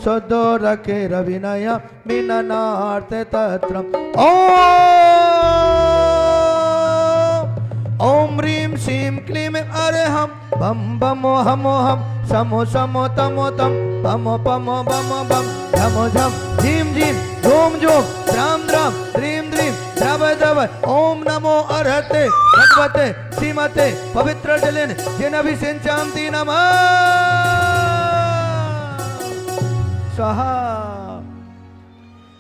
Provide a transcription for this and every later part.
शुद्धो रखे रविनय मीननार्थ तत्र ओम ह्रीं श्रीं क्लीं अरहं बम बमो हमो हम समो समो तमो तम पमो पमो बमो बम झमो झम झीम झीम झूम झूम द्राम द्राम द्रीम द्रीम द्रव द्रव ओम नमो अर्हते भगवते श्रीमते पवित्र जलेन जिनभिषिञ्चान्ति नमः स्वाहा।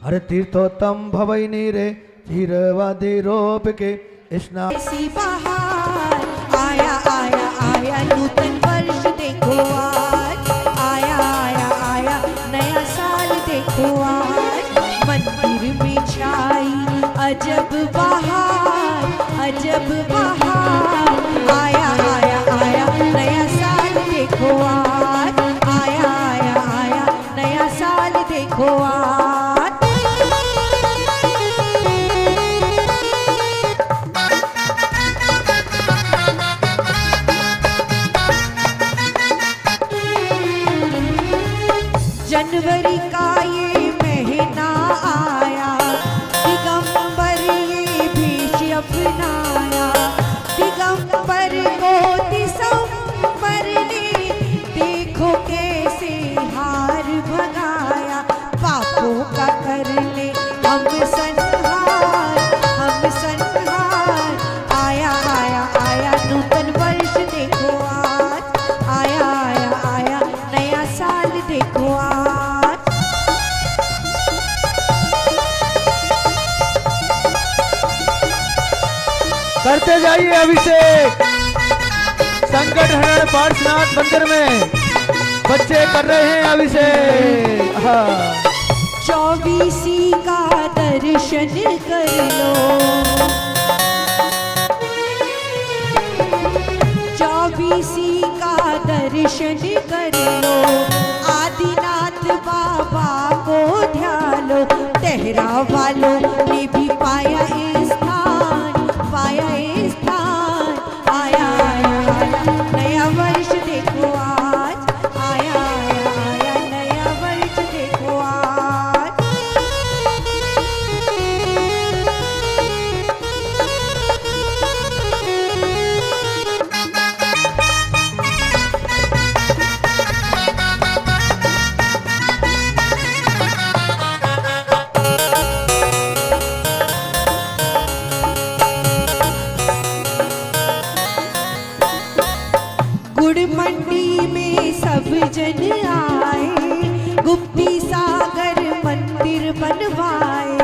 हर तीर्थोत्तम भवै नीरे धीरवादिरोप के स्नान आया आया आया नूतन वर्ष देखो आज आया आया आया नया साल देखो आज मंदिर में छाई अजब बहार आया आया आया नया साल देखो आज आया आया आया नया साल देखो आज जनवरी का ये महीना आया दिगंबर ये भेष अपनाया दिगंबर को दिसंबर ने देखो कैसे हार भगाया पापों का कर ले हम संहार आया आया आया नूतन वर्ष देखो आज आया आया आया नया साल देखो आज करते जाइए अभिषेक संकट हरण पार्श्वनाथ मंदिर में बच्चे कर रहे हैं अभिषेक। हाँ 24 का दर्शन कर लो 24 का दर्शन कर लो आदिनाथ बाबा को ध्यान लो तेहरा वालों ने भी पाया स्थान आया आया आया नया वर्ष देखो आज आया आया आया नया वर्ष देखो आज गुड़ मंडी में सब जन आए गुप्ती सागर मंदिर बनवाए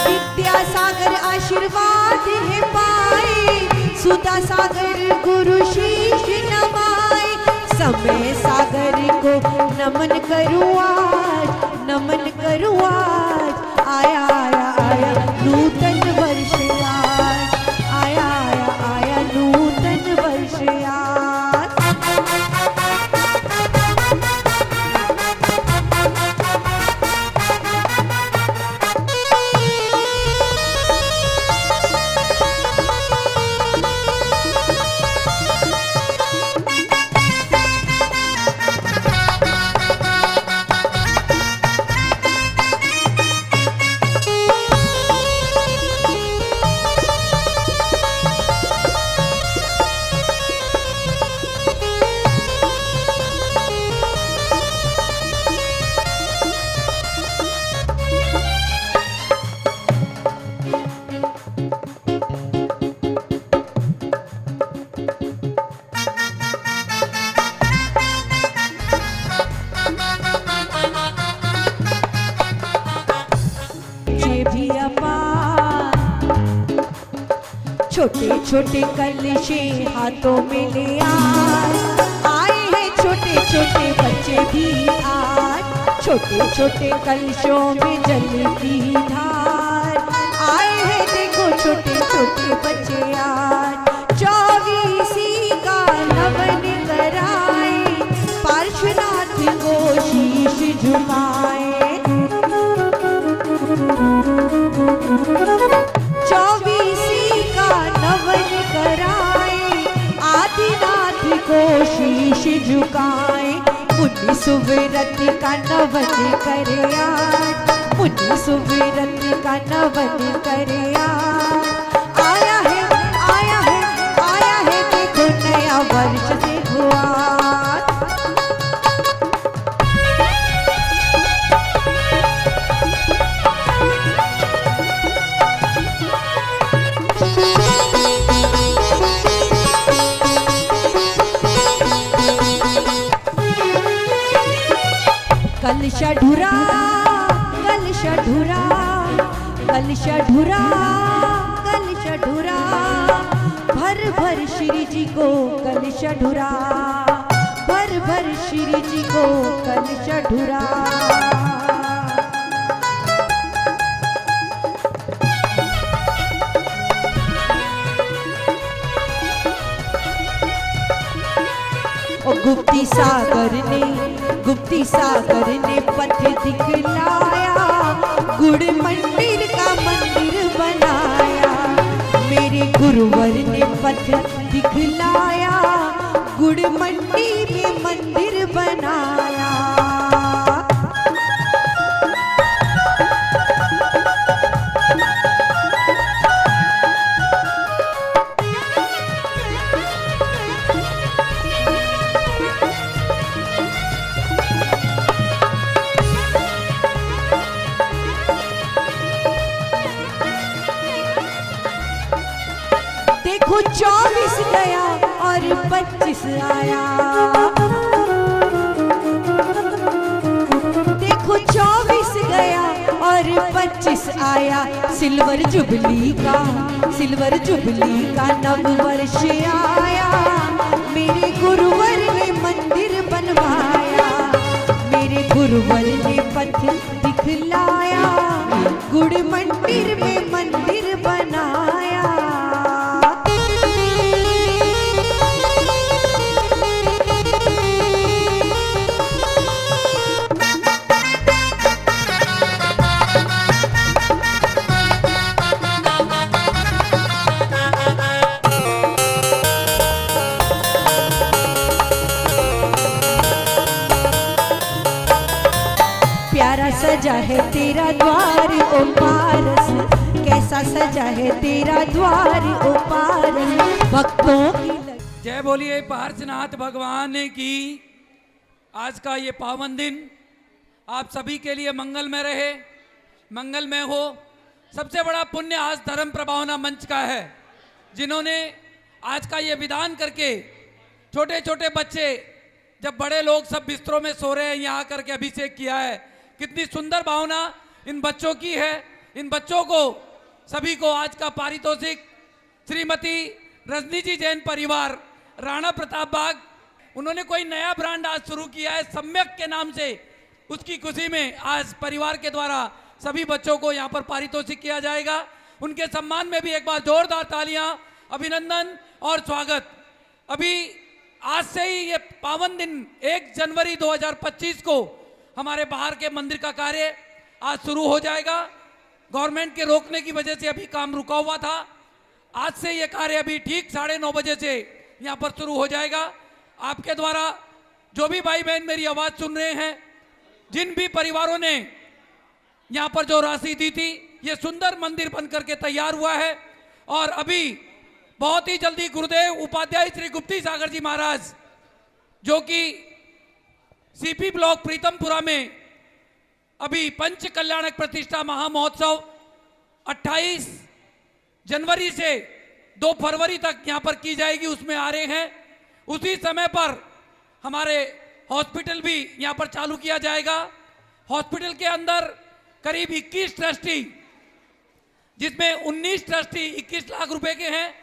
विद्या सागर आशीर्वाद है पाए सुधा सागर गुरु शीश नवाए समय सागर को नमन करूं आज आया आया आया नूतन वर्ष आज आया आया आया नूतन वर्ष आज छोटे छोटे कलशे हाथों में ले आए हैं छोटे छोटे बच्चे भी आज छोटे छोटे कलशों में जल की धार आए हैं देखो छोटे छोटे बच्चे आज 24 का नमन कराए पार्श्वनाथ को शीश झुकाए 24 का नमन कराए आदिनाथ को शीश झुकाए 19 सुविरत का नवन करे आज, मुनि सुविरत का नवन करे आज। आया है आया है आया है, देखो नया वर्ष देखो आज। कलशा ढुरा कलशा ढुरा कलशा ढुरा कलशा ढुरा, भर भर श्री जी को कलशा ढुरा, भर भर श्री जी को कलशा ढुरा। गुप्ती सागर ने पथ दिखलाया, गुड़ मंदिर का मंदिर बनाया। मेरे गुरुवर ने पथ दिखलाया, गुड़ मंडी में मंदिर बनाया। देखो 24 गया और 25 आया, देखो 24 गया और 25 आया। सिल्वर जुबली का नव वर्ष आया। मेरे गुरुवर ने मंदिर बनवाया, मेरे गुरुवर ने पथ दिखलाया, गुड़ मंदिर में मंदिर बनाया। प्यारा सजा है तेरा द्वार ओ पारस, कैसा सजा है तेरा द्वार ओ पारस। भक्तों की जय बोलिए पार्श्वनाथ भगवान की। आज का ये पावन दिन आप सभी के लिए मंगलमय रहे, मंगलमय हो। सबसे बड़ा पुण्य आज धर्म प्रभावना मंच का है, जिन्होंने आज का ये विधान करके छोटे छोटे बच्चे, जब बड़े लोग सब बिस्तरों में सो रहे हैं, यहाँ आकर के अभिषेक किया है। कितनी सुंदर भावना इन बच्चों की है। इन बच्चों को सभी को आज का पारितोषिक श्रीमती रजनी जी जैन परिवार राणा प्रताप बाग, उन्होंने कोई नया ब्रांड आज शुरू किया है सम्यक के नाम से। उसकी खुशी में आज परिवार के द्वारा सभी बच्चों को यहाँ पर पारितोषिक किया जाएगा। उनके सम्मान में भी एक बार जोरदार तालियां, अभिनंदन और स्वागत। अभी आज से ही ये पावन दिन 1 जनवरी 2025 को हमारे बाहर के मंदिर का कार्य आज शुरू हो जाएगा। गवर्नमेंट के रोकने की वजह से अभी काम रुका हुआ था। आज से ये कार्य अभी ठीक 9:30 बजे से यहाँ पर शुरू हो जाएगा। आपके द्वारा जो भी भाई बहन मेरी आवाज़ सुन रहे हैं, जिन भी परिवारों ने यहाँ पर जो राशि दी थी, ये सुंदर मंदिर बन करके तैयार हुआ है। और अभी बहुत ही जल्दी गुरुदेव उपाध्याय श्री गुप्ती सागर जी महाराज, जो कि सीपी ब्लॉक प्रीतमपुरा में अभी पंच कल्याणक प्रतिष्ठा महामहोत्सव 28 जनवरी से 2 फरवरी तक यहाँ पर की जाएगी, उसमें आ रहे हैं। उसी समय पर हमारे हॉस्पिटल भी यहाँ पर चालू किया जाएगा। हॉस्पिटल के अंदर करीब 21 ट्रस्टी, जिसमें 19 ट्रस्टी 21 लाख रुपए के हैं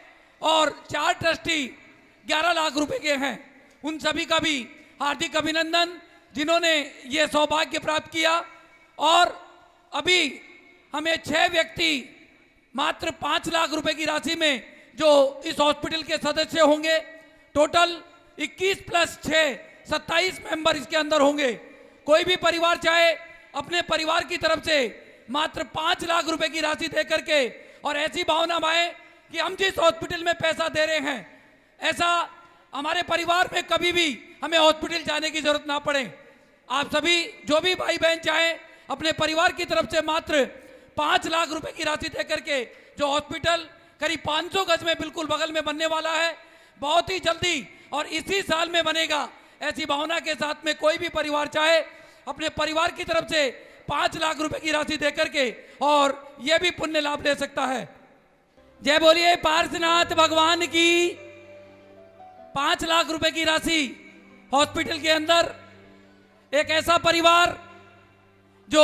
और 4 ट्रस्टी 11 लाख रुपए के हैं। उन सभी का भी हार्दिक अभिनंदन, जिन्होंने ये सौभाग्य प्राप्त किया। और अभी हमें 6 व्यक्ति मात्र 5 लाख रुपए की राशि में जो इस हॉस्पिटल के सदस्य होंगे, टोटल 21 + 6 27 मेंबर इसके अंदर होंगे। कोई भी परिवार चाहे अपने परिवार की तरफ से मात्र 5 लाख रुपए की राशि दे करके और ऐसी भावना पाए कि हम जिस हॉस्पिटल में पैसा दे रहे हैं, ऐसा हमारे परिवार में कभी भी हमें हॉस्पिटल जाने की जरूरत ना पड़े। आप सभी जो भी भाई बहन चाहे अपने परिवार की तरफ से मात्र 5 लाख रुपए की राशि दे करके जो हॉस्पिटल करीब 500 गज में बिल्कुल बगल में बनने वाला है, बहुत ही जल्दी और इसी साल में बनेगा। ऐसी भावना के साथ में कोई भी परिवार चाहे अपने परिवार की तरफ से 5 लाख रुपए की राशि दे करके और यह भी पुण्य लाभ ले सकता है। जय बोलिए पार्श्वनाथ भगवान की। 5 लाख रुपए की राशि हॉस्पिटल के अंदर एक ऐसा परिवार जो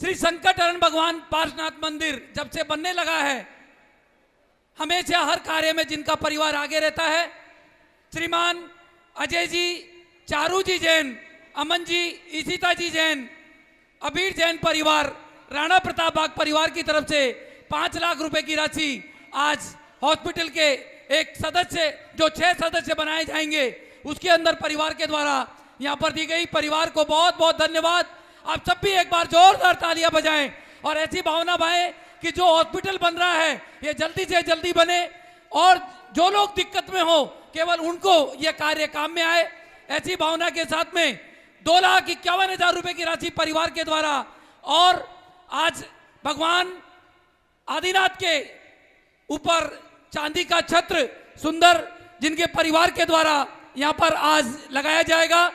श्री संकटहरण भगवान पार्श्वनाथ मंदिर जब से बनने लगा है, हमेशा हर कार्य में जिनका परिवार आगे रहता है, श्रीमान अजय जी, चारू जी जैन, अमन जी, ईशिता जी जैन, अबीर जैन परिवार, राणा प्रताप बाग परिवार की तरफ से 5 लाख रुपए की राशि आज हॉस्पिटल के एक सदस्य जो 6 सदस्य बनाए जाएंगे उसके अंदर परिवार के द्वारा यहाँ पर दी गई। परिवार को बहुत बहुत धन्यवाद। आप सब भी एक बार जोरदार तालियां बजाएं और ऐसी भावना भाएं कि जो हॉस्पिटल बन रहा है ये जल्दी से जल्दी बने और जो लोग दिक्कत में हो केवल उनको ये कार्य काम में आए। ऐसी भावना के साथ में 2,51,000 रुपए की राशि परिवार के द्वारा और आज भगवान आदिनाथ के ऊपर चांदी का छत्र सुंदर जिनके परिवार के द्वारा यहाँ पर आज लगाया जाएगा।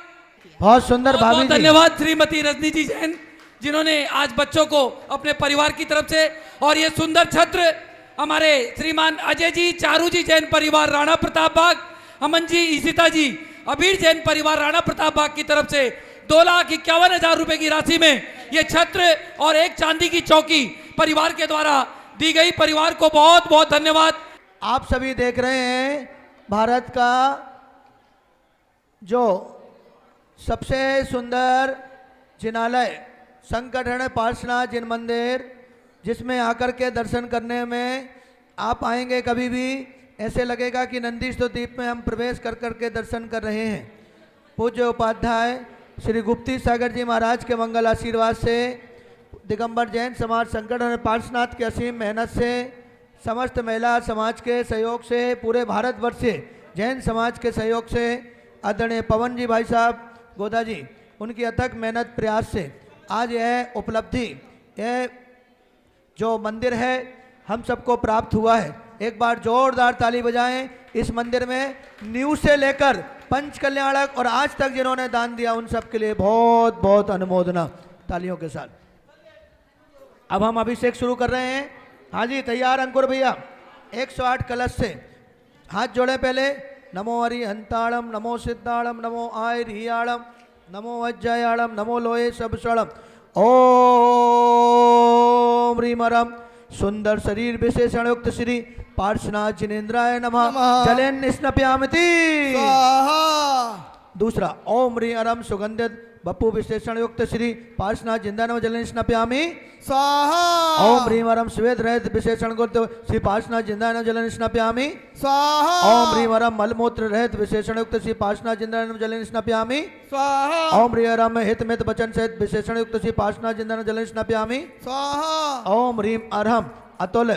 बहुत सुंदर भाभी बहुत जी। धन्यवाद श्रीमती रजनी जी जैन जिन्होंने आज बच्चों को अपने परिवार की तरफ से और ये सुंदर छत्र हमारे श्रीमान अजय जी, चारू जी जैन परिवार राणा प्रताप बाग, अमन जी, ईशिता जी, अबीर जैन परिवार राणा प्रताप बाग की तरफ से 2,51,000 रुपए की राशि में ये छत्र और एक चांदी की चौकी परिवार के द्वारा दी गई। परिवार को बहुत बहुत धन्यवाद। आप सभी देख रहे हैं भारत का जो सबसे सुंदर जिनालय संकटहरण पार्श्वनाथ जिन मंदिर, जिसमें आकर के दर्शन करने में आप आएंगे कभी भी ऐसे लगेगा कि नंदीश द्वीप में हम प्रवेश कर करके दर्शन कर रहे हैं। पूज्य उपाध्याय श्री गुप्ती सागर जी महाराज के मंगल आशीर्वाद से, दिगंबर जैन समाज संकटहरण पार्श्वनाथ की असीम मेहनत से, समस्त महिला समाज के सहयोग से, पूरे भारतवर्ष से जैन समाज के सहयोग से, आदरणीय पवन जी भाई साहब गोदा जी उनकी अथक मेहनत प्रयास से आज यह उपलब्धि, यह जो मंदिर है हम सबको प्राप्त हुआ है। एक बार जोरदार ताली बजाएं। इस मंदिर में न्यू से लेकर पंच कल्याणक और आज तक जिन्होंने दान दिया उन सब के लिए बहुत बहुत अनुमोदना तालियों के साथ। अब हम अभिषेक शुरू कर रहे हैं। हाँ जी तैयार अंकुर भैया। 108 कलश से हाथ जोड़े पहले। नमो हरिहंताड़म, नमो सिद्धाड़म, नमो आयरियाड़म, नमो वज्जयाड़म, नमो लोहे सबसड़म। ओम ह्रीमरम। सुंदर शरीर विशेषण युक्त श्री पार्श्वनाथ जिनेन्द्राय नमः। जलेन स्नप्यामिति। दूसरा ओम ह्री अरम सुगंधित बप्पू विशेषण युक्त श्री पार्श्वनाथ जिंदानव जलन स्नप्यामि स्वाहा। ओम ह्रीम अरम श्वेत रहित विशेषण गुप्त श्री पार्श्वनाथ जिंदानव जलन स्नप्यामि स्वाहा। ओम ह्रीम अरम मलमूत्र रहित विशेषण युक्त श्री पार्श्वनाथ जिंदानव जलन स्नप्यामि स्वाहा। ओम ह्रीम अरम हित मित वचन सहित विशेषण युक्त श्री पार्श्वनाथ जिंदानव जलन स्नप्यामि स्वाहा। ओम ह्रीम अरहम अतुल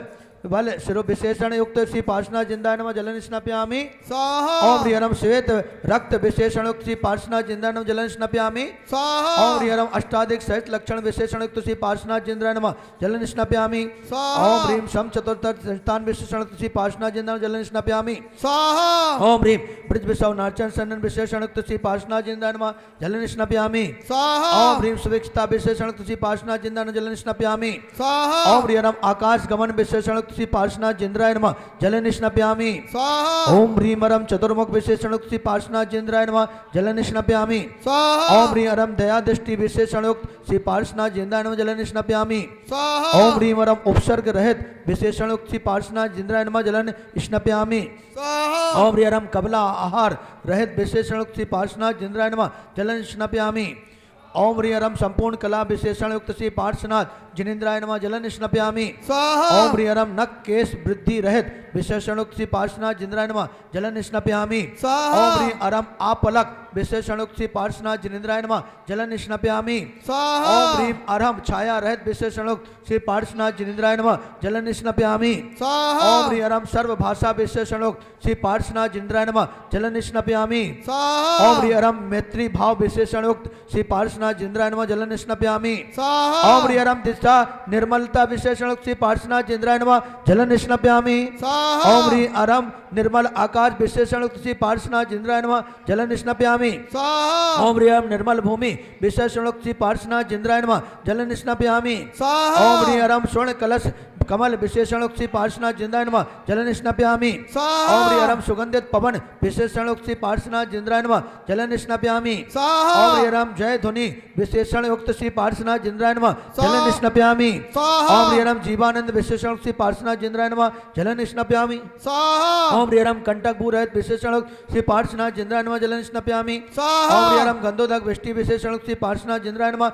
बल शिरो विशेषण युक्त श्री पार्श्वनाथ जिंदाय नमः जलन स्नप्यामि स्वाहा। ओम ह्रीरम श्वेत रक्त विशेषण युक्त श्री पार्श्वनाथ जिंदाय नमः जलन स्नप्यामि स्वाहा। ओम ह्रीरम अष्टाधिक सहित लक्षण विशेषण युक्त श्री पार्श्वनाथ जिंदाय नमः जलन स्नप्यामि स्वाहा। ओम ह्रीम सम चतुर्थ संस्थान विशेषण युक्त श्री पार्श्वनाथ जिंदाय नमः जलन स्नप्यामि स्वाहा। ओम ह्रीम ब्रज विषव नाचन सन्नन विशेषण युक्त श्री पार्श्वनाथ जिंदाय नमः जलन स्नप्यामि स्वाहा। ओम ह्रीम सुविक्षता विशेषण युक्त श्री पार्श्वनाथ जिंदाय नमः जलन स्नप्यामि स्वाहा। ओम ह्रीरम आकाश गमन विशेषण श्री पार्श्वनाथ जिंद्राय नमः जलन स्नप्यामि स्वाहा। ओम ह्रीमरम चतुर्मुख विशेषण श्री पार्श्वनाथ जिंद्राय नमः जलन स्नप्यामि स्वाहा। ओम ह्रीमरम दया दृष्टि विशेषण युक्त श्री पार्श्वनाथ जिंद्राय नमः जलन स्नप्यामि स्वाहा। ओम ह्रीमरम उपसर्ग रहित विशेषण युक्त श्री पार्श्वनाथ जिंद्राय नमः जलन स्नप्यामि स्वाहा। ओम ह्रीमरम कबला आहार रहित विशेषण युक्त श्री पार्श्वनाथ जिंद्राय नमः जलन स्नप्यामि। ओम ह्रीरम संपूर्ण कला विशेषण युक्त श्री पार्श्वनाथ जिनेन्द्राय नमः जलं स्नापयामि स्वाहा ओम ह्रीं अरम नख केश वृद्धि रहित विशेषणुक्त श्री पार्श्वनाथ जिनेन्द्राय नमः जलं स्नापयामि स्वाहा ओम ह्रीं अरम आपलक विशेषणुक्त श्री पार्श्वनाथ जिनेन्द्राय नमः जलं स्नापयामि स्वाहा ओम ह्रीं अरम छाया रहित विशेषणुक्त श्री पार्श्वनाथ जिनेन्द्राय नमः जलं स्नापयामि स्वाहा ओम ह्रीं अरम सर्व भाषा विशेषणुक्त श्री पार्श्वनाथ जिनेन्द्राय नमः जलं स्नापयामि स्वाहा ओम ह्रीं अरम मैत्री भाव विशेषणुक्त श्री पार्श्वनाथ जिनेन्द्राय नमः जलं स्नापयामि स्वाहा ओम ह्रीं अरम दिशा निर्मलता विशेषणुक्त श्री पार्श्वनाथ जिनेन्द्राय नमः जलं स्नापयामि स्वाहा ओम ह्रीं अरम निर्मल आकाश विशेषणुक्त श्री पार्श्वनाथ जिनेन्द्राय नमः जलं स्नापयामि स्वाहा ओम ह्रीं अरम निर्मल भूमि विशेषणुक्त श्री पार्श्वनाथ जिनेन्द्राय नमः जलं स्नापयामि स्वाहा ओम ह्रीं अरम स्वर्ण कलश कमल विशेषणुक्त श्री पार्श्वनाथ जिनेन्द्राय नमः जलं स्नापयामि स्वाहा ओम ह्रीं अरम सुगंधित पवन विशेषणुक्त श्री पार्श्वनाथ जिनेन्द्राय नमः जलं स्नापयामि स्वाहा ओम ह्रीं अरम जय ध्वनि विशेषणयुक्त श्री पार्श्वनाथ जिनेन्द्राय नमः जलं स्नापयामि स्वाहा ओम ह्रीं अरम जीवानंद विशेषणयुक्त श्री पार्श्वनाथ जिनेन्द्राय नमः जलं स्नापयामि स्वाहा ओम ह्रीं अरम कंटक भूरहित विशेषणयुक्त श्री पार्श्वनाथ जिनेन्द्राय नमः जलं स्नापयामि स्वाहा ओम ह्रीं अरम गंधोदक वृष्टि विशेषणयुक्त श्री पार्श्वनाथ जिनेन्द्राय नमः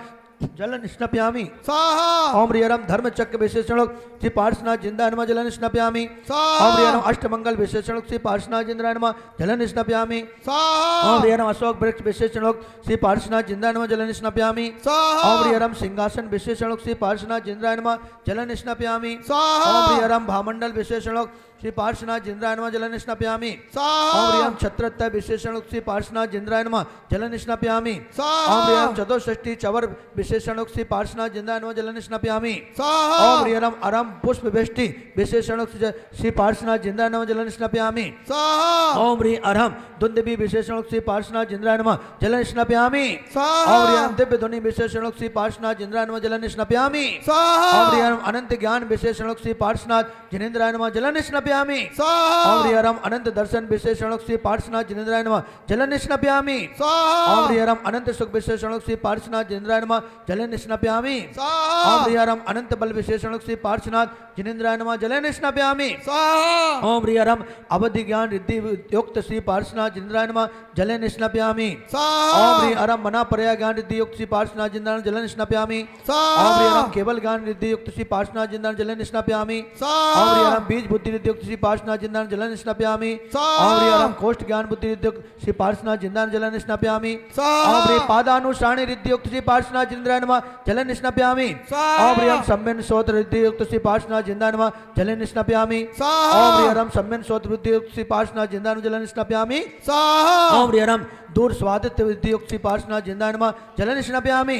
जलन स्नापयामि स्वाहा ओम ह्रीं अरम धर्म चक्र विशेषणुक्त श्री पार्श्वनाथ जिनेन्द्राय नमः जलन स्नापयामि स्वाहा ओम ह्रीं अरम अष्टमंगल विशेषणुक्त श्री पार्श्वनाथ जिनेन्द्राय नमः जलन स्नापयामि स्वाहा ओम ह्रीं अरम अशोक वृक्ष विशेषणुक्त श्री पार्श्वनाथ जिनेन्द्राय नमः जलन स्नापयामि स्वाहा ओम ह्रीं अरम सिंहासन विशेषणुक्त श्री पार्श्वनाथ जिनेन्द्राय नमः जलन स्नापयामि स्वाहा ओम ह्रीं अरम भामंडल विशेषणुक्त श्री पार्श्वनाथ जिनेन्द्राय नमः जलन स्नापयामि स्वाहा ओम ह्रीं अरम छत्रत्त विशेषणुक्त श्री पार्श्वनाथ जिनेन्द्राय नमः जलन स्नापयामि स्वाहा ओम ह्रीं अरम चतुष्षष्टि चवर विशेषणुक्त श्री पार्श्वनाथ जिनेन्द्राय नमः जलन स्नापयामि स्वाहा ओम ह्रीं अरम पुष्प वृष्टि विशेषणुक्त श्री पार्श्वनाथ जिनेन्द्राय नमः जलन स्नापयामि स्वाहा ओम ह्रीं अरम दुंदुभि विशेषणुक्त श्री पार्श्वनाथ जिनेन्द्राय नमः जलन स्नापयामि स्वाहा ओम ह्रीं अरम दिव्य ध्वनि विशेषणुक्त श्री पार्श्वनाथ जिनेन्द्राय नमः जलन स्नापयामि स्वाहा ओम ह्रीं अरम अनंत ज्ञान विशेषणुक्त श्री पार्श्वनाथ जिनेन्द्राय नमः जलन स्नापयामि स्वाहा ओम ह्रीं अरम अनंत दर्शन विशेषणुक्त श्री पार्श्वनाथ जिनेन्द्राय नमः जलन स्नापयामि स्वाहा ओम ह्रीं अरम अनंत सुख विशेषणुक्त श्री पार्श्वनाथ जिनेन्द्राय नमः जलन स्नापयामि स्वाहा ओम ह्रीं अरम अनंत बल विशेषणुक्त श्री पार्श्वनाथ जिनेन्द्राय नमः जलन स्नापयामि स्वाहा ओम ह्रीं अरम अवधि ज्ञान रिद्धि युक्त श्री पार्श्वनाथ जिनेन्द्राय नमः जलन स्नापयामि स्वाहा ओम ह्रीं अरम मना परया ज्ञान रिद्धि युक्त श्री पार्श्वनाथ जिनेन्द्राय जलन स्नापयामि स्वाहा ओम ह्रीं अरम केवल ज्ञान रिद्धि युक्त श्री पार्श्वनाथ जिनेन्द्राय जलन स्नापयामि स्वाहा ओम ह्रीं अरम बीज बुद्धि रिद्धि युक्त श्री पार्श्वनाथ जिनेन्द्राय जलन स्नापयामि स्वाहा ओम ह्रीं अरम कोष्ठ ज्ञान बुद्धि रिद्धि युक्त श्री पार्श्वनाथ जिनेन्द्राय जलन स्नापयामि स्वाहा ओम ह्रीं पादानुश्राणि रिद्धि युक्त श्री पार्श्वनाथ जिनेन्द्राय नमः जलन स्नापयामि स्वाहा ओम ह्रीं अरम सम्यन सोत्र रिद्धि युक्त श्री पार्श्वनाथ जिनेन्द्राय नमः जलन स्नापयामि स्वाहा ओम ह्रीं अरम सम्यन सोत्र रिद्धि युक्त श्री पार्श्वनाथ जिनेन्द्राय नमः जलन स्नापयामि स्वाहा ओम ह्रीं अरम दूर स्वादित्य रिद्धि युक्त श्री पार्श्वनाथ जिनेन्द्राय नमः जलन स्नापयामि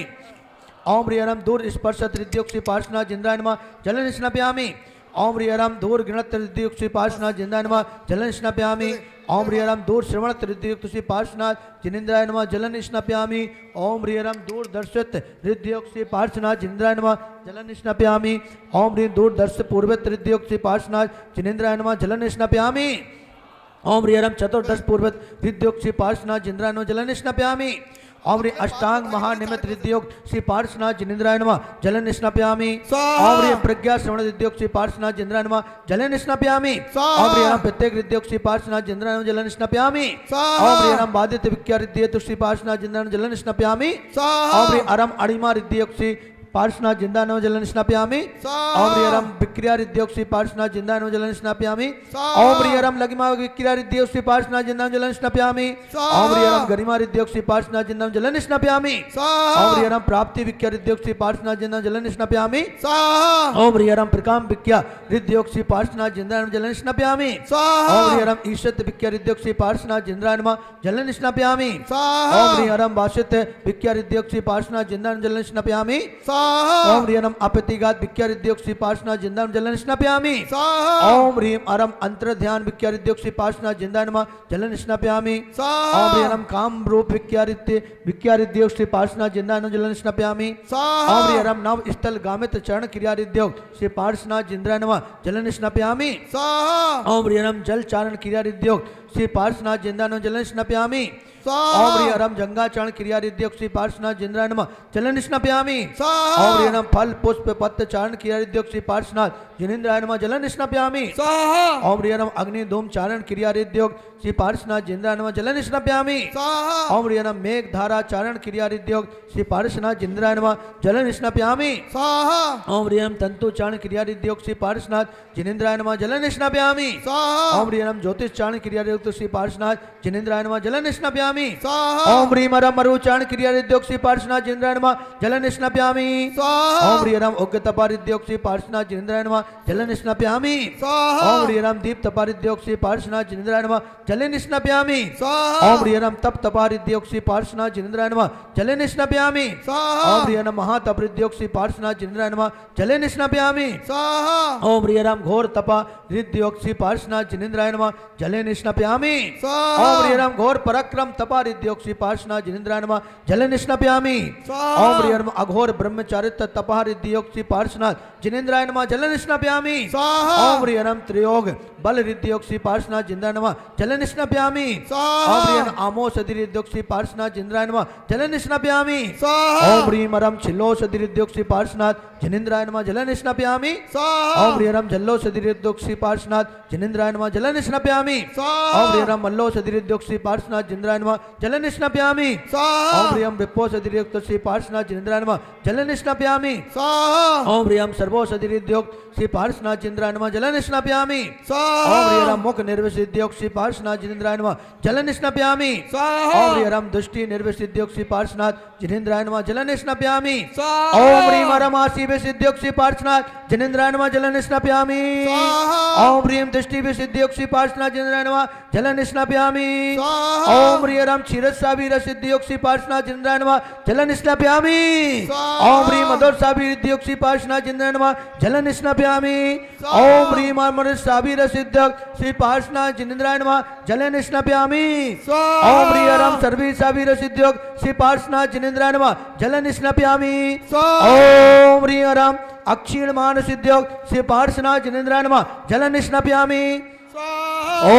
ओम ह्रीं अरम दूर स्पर्शत रिद्धि युक्त श्री पार्श्वनाथ जिनेन्द्राय नमः जलन स्नापयामि ओम ह्रीं अरम दूर गृणत रिद्धि युक्त श्री पार्श्वनाथ जिनेन्द्राय नमः जलन स्नापयामि ओम ह्रीं अरम दूर श्रवणत रिद्धि युक्त श्री पार्श्वनाथ जिनेन्द्राय नमः जलन स्नापयामि ओम ह्रीं अरम दूर दर्शित रिद्धि युक्त श्री पार्श्वनाथ जिनेन्द्राय नमः जलन स्नापयामि ओम ह्रीं दूर दर्श पूर्वत रिद्धि युक्त श्री पार्श्वनाथ जिनेन्द्राय नमः जलन स्नापयामि ओम ह्रीं अरम चतुर्दश पूर्वत रिद्धि युक्त श्री पार्श्वनाथ जिनेन्द्राय नमः जलन स्नापयामि ओम ह्रीं अष्टांग महानिमित रिद्धि युक्त श्री पार्श्वनाथ जिनेन्द्राय नमः जलन स्नापयामि स्वाहा ओम ह्रीं प्रज्ञा श्रवण रिद्धि युक्त श्री पार्श्वनाथ जिनेन्द्राय नमः जलन स्नापयामि स्वाहा ओम ह्रीं अरम प्रत्येक रिद्धि युक्त श्री पार्श्वनाथ जिनेन्द्राय नमः जलन स्नापयामि स्वाहा ओम ह्रीं अरम बाधित विक्या रिद्धि युक्त श्री पार्श्वनाथ जिनेन्द्राय नमः जलन स्नापयामि स्वाहा ओम ह्रीं अरम अणिमा रिद्धि युक्त श्री पार्श्वनाथ जिनेन्द्राय नमः जलन स्नापयामि स्वाहा ओम ह्रीं अरम विक्रिया रिद्धि युक्त श्री पार्श्वनाथ जिनेन्द्राय नमः जलन स्नापयामि स्वाहा ओम ह्रीं अरम लघिमा विक्रिया रिद्धि युक्त श्री पार्श्वनाथ जिनेन्द्राय नमः जलन स्नापयामि स्वाहा ओम ह्रीं अरम गरिमा रिद्धि युक्त श्री पार्श्वनाथ जिनेन्द्राय नमः जलन स्नापयामि स्वाहा ओम ह्रीं अरम प्राप्ति विक्या रिद्धि युक्त श्री पार्श्वनाथ जिनेन्द्राय नमः जलन स्नापयामि स्वाहा ओम ह्रीं अरम प्रकाम विक्या रिद्धि युक्त श्री पार्श्वनाथ जिनेन्द्राय नमः जलन स्नापयामि स्वाहा ओम ह्रीं अरम ईशत विक्या रिद्धि युक्त श्री पार्श्वनाथ जिनेन्द्राय नमः जलन स्नापयामि स्वाहा ओम ह्रीं अरम वासित विक्या रिद्धि युक्त श्री पार्श्वनाथ जिनेन्द्राय नमः जलन स्नापयामि स्वाहा ओम ह्रीं अरम अपतिघात विक्या रिद्धि युक्त श्री पार्श्वनाथ जिनेन्द्राय नमः जलन स्नापयामि स्वाहा ओम ह्रीं अरम अंतर ध्यान विक्या रिद्धि युक्त श्री पार्श्वनाथ जिनेन्द्राय नमः जलन स्नापयामि स्वाहा ओम ह्रीं अरम काम रूप विक्या रिद्धि युक्त श्री पार्श्वनाथ जिनेन्द्राय नमः जलन स्नापयामि स्वाहा ओम ह्रीं अरम नव स्थल गामित चरण क्रिया रिद्धि युक्त श्री पार्श्वनाथ जिनेन्द्राय नमः जलन स्नापयामि स्वाहा ओम ह्रीं अरम जल चारण क्रिया रिद्धि युक्त श्री पार्श्वनाथ जिंद्रायण जलन स्नपयामि स्वाहा। ओम ह्रीं हरम जंगाचरण क्रिया रिद्योग श्री पार्श्वनाथ जिंद्रायण नमः जलन स्नपयामि स्वाहा। ओम ह्रीं हरम फल पुष्प पत्र चारण क्रिया रिद्योग श्री पार्श्वनाथ जिनेन्द्रायण नमः जलन स्नपयामि स्वाहा। ओम ह्रीं हरम अग्नि धूम चारण क्रिया रिद्योग श्री पार्श्वनाथ जिंद्रायण नमः जलन स्नपयामि स्वाहा। ओम ह्रीं हरम मेघ धारा चारण क्रिया रिद्योग श्री पार्श्वनाथ जिंद्रायण नमः जलन स्नपयामि स्वाहा। ओम ह्रीं हरम तंतु चारण क्रिया रिद्योग श्री पार्श्वनाथ जिनेन्द्राय नमः जलन स्नपयामि स्वाहा। ओम ह्रीं हरम ज्योतिष चारण क्रिया रिद्योग श्री पार्श्वनाथ जिनेन्द्राय नमः जलन स्नपयामि स्वाहा। ओम ह्रीं हरम मरु चारण क्रिया रिद्योग श्री पार्श्वनाथ जिनेन्द्राय नमः जलन स्नपयामि स्वाहा। ओम ह्रीं हरम उग्र तपा रिद्योग श्री पार्श्वनाथ जिनेन्द्राय नमः जलन स्नपयामि स्वाहा। ओम ह्रीं हरम दीप तपा रिद्योग श्री पार्श्वनाथ जिनेन्द्राय नमः जलन स्नपयामि स्वाहा। ओम ह्रीं हरम तप तपा रिद्योग श्री पार्श्वनाथ जिनेन्द्राय नमः जलन स्नपयामि स्वाहा। ओम ह्रीं हरम महातप रिद्योग श्री पार्श्वनाथ जिनेन्द्राय नमः जलन स्नपयामि स्वाहा। ओम ह्रीं हरम घोर तपा रिद्योग श्री पार्श्वनाथ जिनेन्द्राय नमः जलेन स्नपयामि स्वाहा। ओम ह्रीं हरम घोर पराक्रम तपा रिद्योग श्री पार्श्वनाथ जिनेन्द्राय नमः जलेन स्नपयामि स्वाहा। ओम ह्रीं हरम अघोर ब्रह्मचारित्र तपा रिद्योग श्री पार्श्वनाथ जिनेन्द्राय नमः जलन स्नपयामि स्वाहा। ओम ह्रीं हरम त्रियोग बल रिद्योग श्री पार्श्वनाथ जिनेन्द्राय नमः जलन स्नपयामि स्वाहा। ओम ह्रीं हरम आमो सदि रिद्योग श्री पार्श्वनाथ जिनेन्द्राय नमः जलन स्नपयामि स्वाहा। ओम ह्रीं हरम छिल्लो सदि रिद्योग श्री पार्श्वनाथ जिनेन्द्राय नमः जलन स्नपयामि स्वाहा। ओम ह्रीं हरम जल्लो सदिरिद्योग श्री पार्श्वनाथ जिनेन्द्राय नमः जलन स्नपयामि स्वाहा। ओम ह्रीं हरम मल्लो सदिरिद्योग श्री पार्श्वनाथ जिनेन्द्राय नमः जलन स्नपयामि स्वाहा। ओम ह्रीं हरम विप्पो सदिरिद्योग श्री पार्श्वनाथ जिनेन्द्राय नमः जलन स्नपयामि स्वाहा। ओम ह्रीं हरम सर्वो सदिरिद्योग श्री पार्श्वनाथ जिनेन्द्राय नमः जलन स्नपयामि स्वाहा। ओम ह्रीं हरम मुख निर्विसिद्योग श्री पार्श्वनाथ जिनेन्द्राय नमः जलन स्नपयामि स्वाहा। ओम ह्रीं हरम दृष्टि निर्विसिद्योग श्री पार्श्वनाथ जिनेन्द्राय नमः जलन स्नपयामि स्वाहा। ओम ह्रीं हरम आसी विसिद्योग श्री पार्श्वनाथ जिनेन्द्राय नमः जलन स्नपयामि स्वाहा। ओम ह्रीं दृष्टि विसिद्योग श्री पार्श्वनाथ जिनेन्द्राय नमः जलन स्नपयामि स्वाहा। ओम ह्रीं हरम क्षीरसावी रसिद्योग श्री पार्श्वनाथ जिनेन्द्राय नमः जलन स्नपयामि स्वाहा। ओम ह्रीं मधुरसावी रिद्योग श्री पार्श्वनाथ जिनेन्द्राय नमः जलन स्नपयामि स्वाहा। ओम ह्रीं मधुरसावी रसिद्योग श्री पार्श्वनाथ जिनेन्द्राय नमः जलन स्नपयामि स्वाहा। ओम ह्रीं हरम सर्वी सावी रसिद्योग श्री पार्श्वनाथ जिनेन्द्राय नमः जलन स्नपयामि स्वाहा। ओम ह्रीं हरम अक्षीण मान सिद्योग श्री पार्श्वनाथ जिनेन्द्राय नमः जलन स्नपयामि स्वाहा।